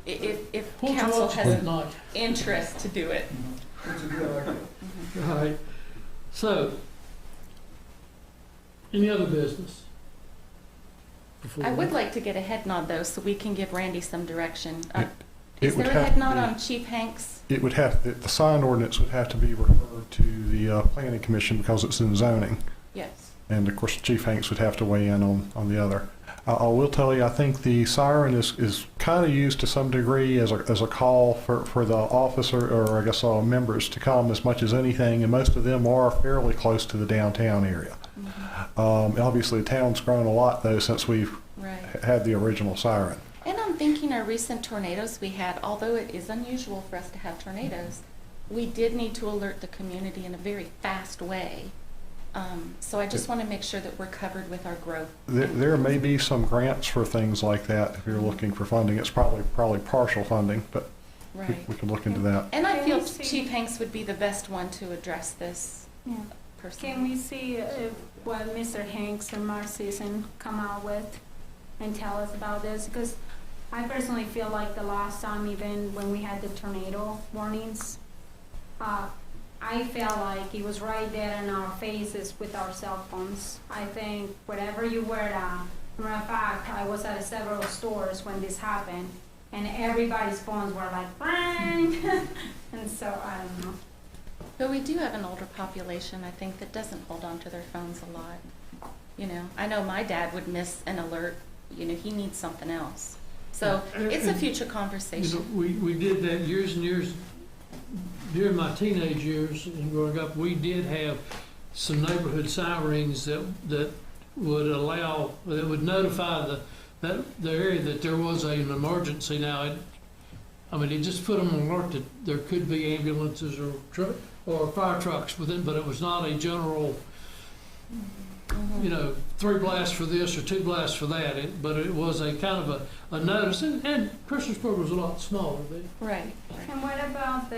if We'll council talk has at an night. interest to do it. It's a good idea. All right. So, any other business? I would like to get a head nod though, so we can give Randy some direction. It Is would there a have head to nod be- on Chief Hanks? It would have, the sign ordinance would have to be referred to the planning commission because it's in zoning. Yes. And of course, Chief Hanks would have to weigh in on the other. I will tell you, I think the siren is kind of used to some degree as a call for the officer, or I guess all members to come as much as anything, and most of them are fairly close to the downtown area. Obviously, the town's grown a lot though since we've had the original siren. And I'm thinking our recent tornadoes we had, although it is unusual for us to have tornadoes, we did need to alert the community in a very fast way. So I just want to make sure that we're covered with our growth. There may be some grants for things like that if you're looking for funding. It's probably partial funding, but we can look into that. And I feel Chief Hanks would be the best one to address this. Personally. Can we see what Mr. Hanks and Marcy's come out with and tell us about this? Because I personally feel like the last time, even when we had the tornado warnings, I felt like it was right there in our faces with our cell phones. I think whatever you were at, matter of fact, I was at several stores when this happened, and everybody's phones were like, bang! And so, I don't know. But we do have an older population, I think, that doesn't hold on to their phones a lot. You know, I know my dad would miss an alert. You know, he needs something else. So it's a future conversation. You know, we did that years and years. During my teenage years and growing up, we did have some neighborhood sirens that would notify the area that there was an emergency. Now, it just put them on alert that there could be ambulances or fire trucks within, but it was not a general, 3 blasts for this or 2 blasts for that. But it was a kind of a notice, and Christiansburg was a lot smaller then. Right. And what about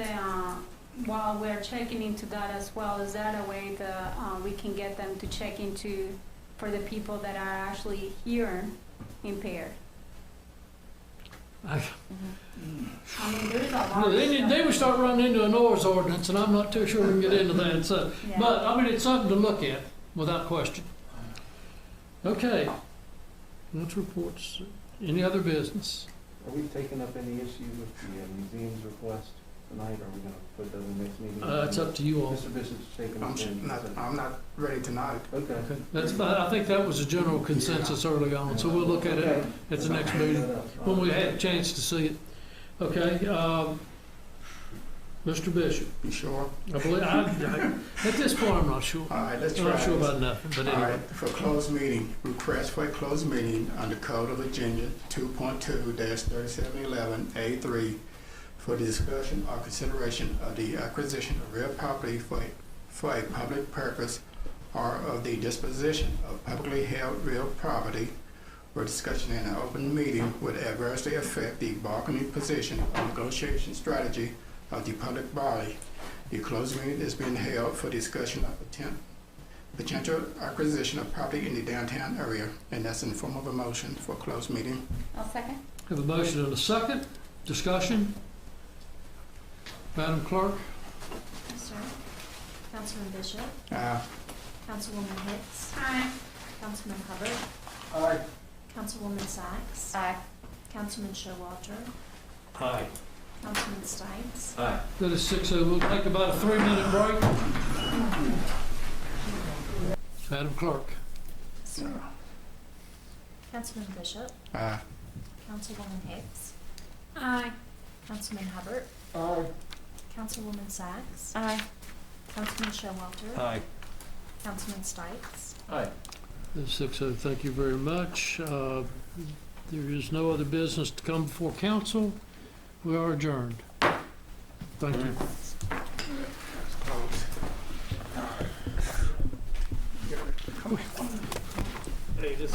while we're checking into that as well, is that a way that we can get them to check into for the people that are actually hearing impaired? I mean, there's a lot They would start running into a noise ordinance, and I'm not too sure we can get into that. So, Yeah. But it's something to look at without question. Okay. Let's reports. Any other business? Are we taking up any issue with the museum's request tonight, or are we going to put those in the next meeting? It's up to you all. Mr. Bishop's shaking his head. I'm not ready tonight. Okay. That's fine. I think that was a general consensus early on, so we'll look at it at the next meeting when we had a chance to see it. Okay. Mr. Bishop. You sure? I believe, at this point, I'm not sure. All right, let's I'm try not sure this. about nothing, but All anyway. right, for closed meeting, request for a closed meeting under Code of Virginia 2.2-3711A3 for the discussion or consideration of the acquisition of real property for a public purpose or of the disposition of publicly held real property, where discussion in an open meeting would adversely affect the bargaining position or negotiation strategy of the public body. The closed meeting is being held for discussion of potential acquisition of property in the downtown area, and that's in the form of a motion for a closed meeting. I'll second. Have a motion and a second. Discussion. Madam Clerk? Yes, sir. Councilman Bishop. Councilwoman Hicks. Aye. Councilman Hubbard. Aye. Councilwoman Sykes. Aye. Councilman Showalter. Aye. Councilman Stites. Aye. That is 6:00. We'll take about a 3-minute break. Madam Clerk? Sir. Councilman Bishop. Aye. Councilwoman Hicks. Aye. Councilman Hubbard. Aye. Councilwoman Sykes. Aye. Councilman Showalter. Aye. Councilman Stites. Aye. That is 6:00. Thank you very much. There is no other business to come before council. We are adjourned. Thank you. Hey, this.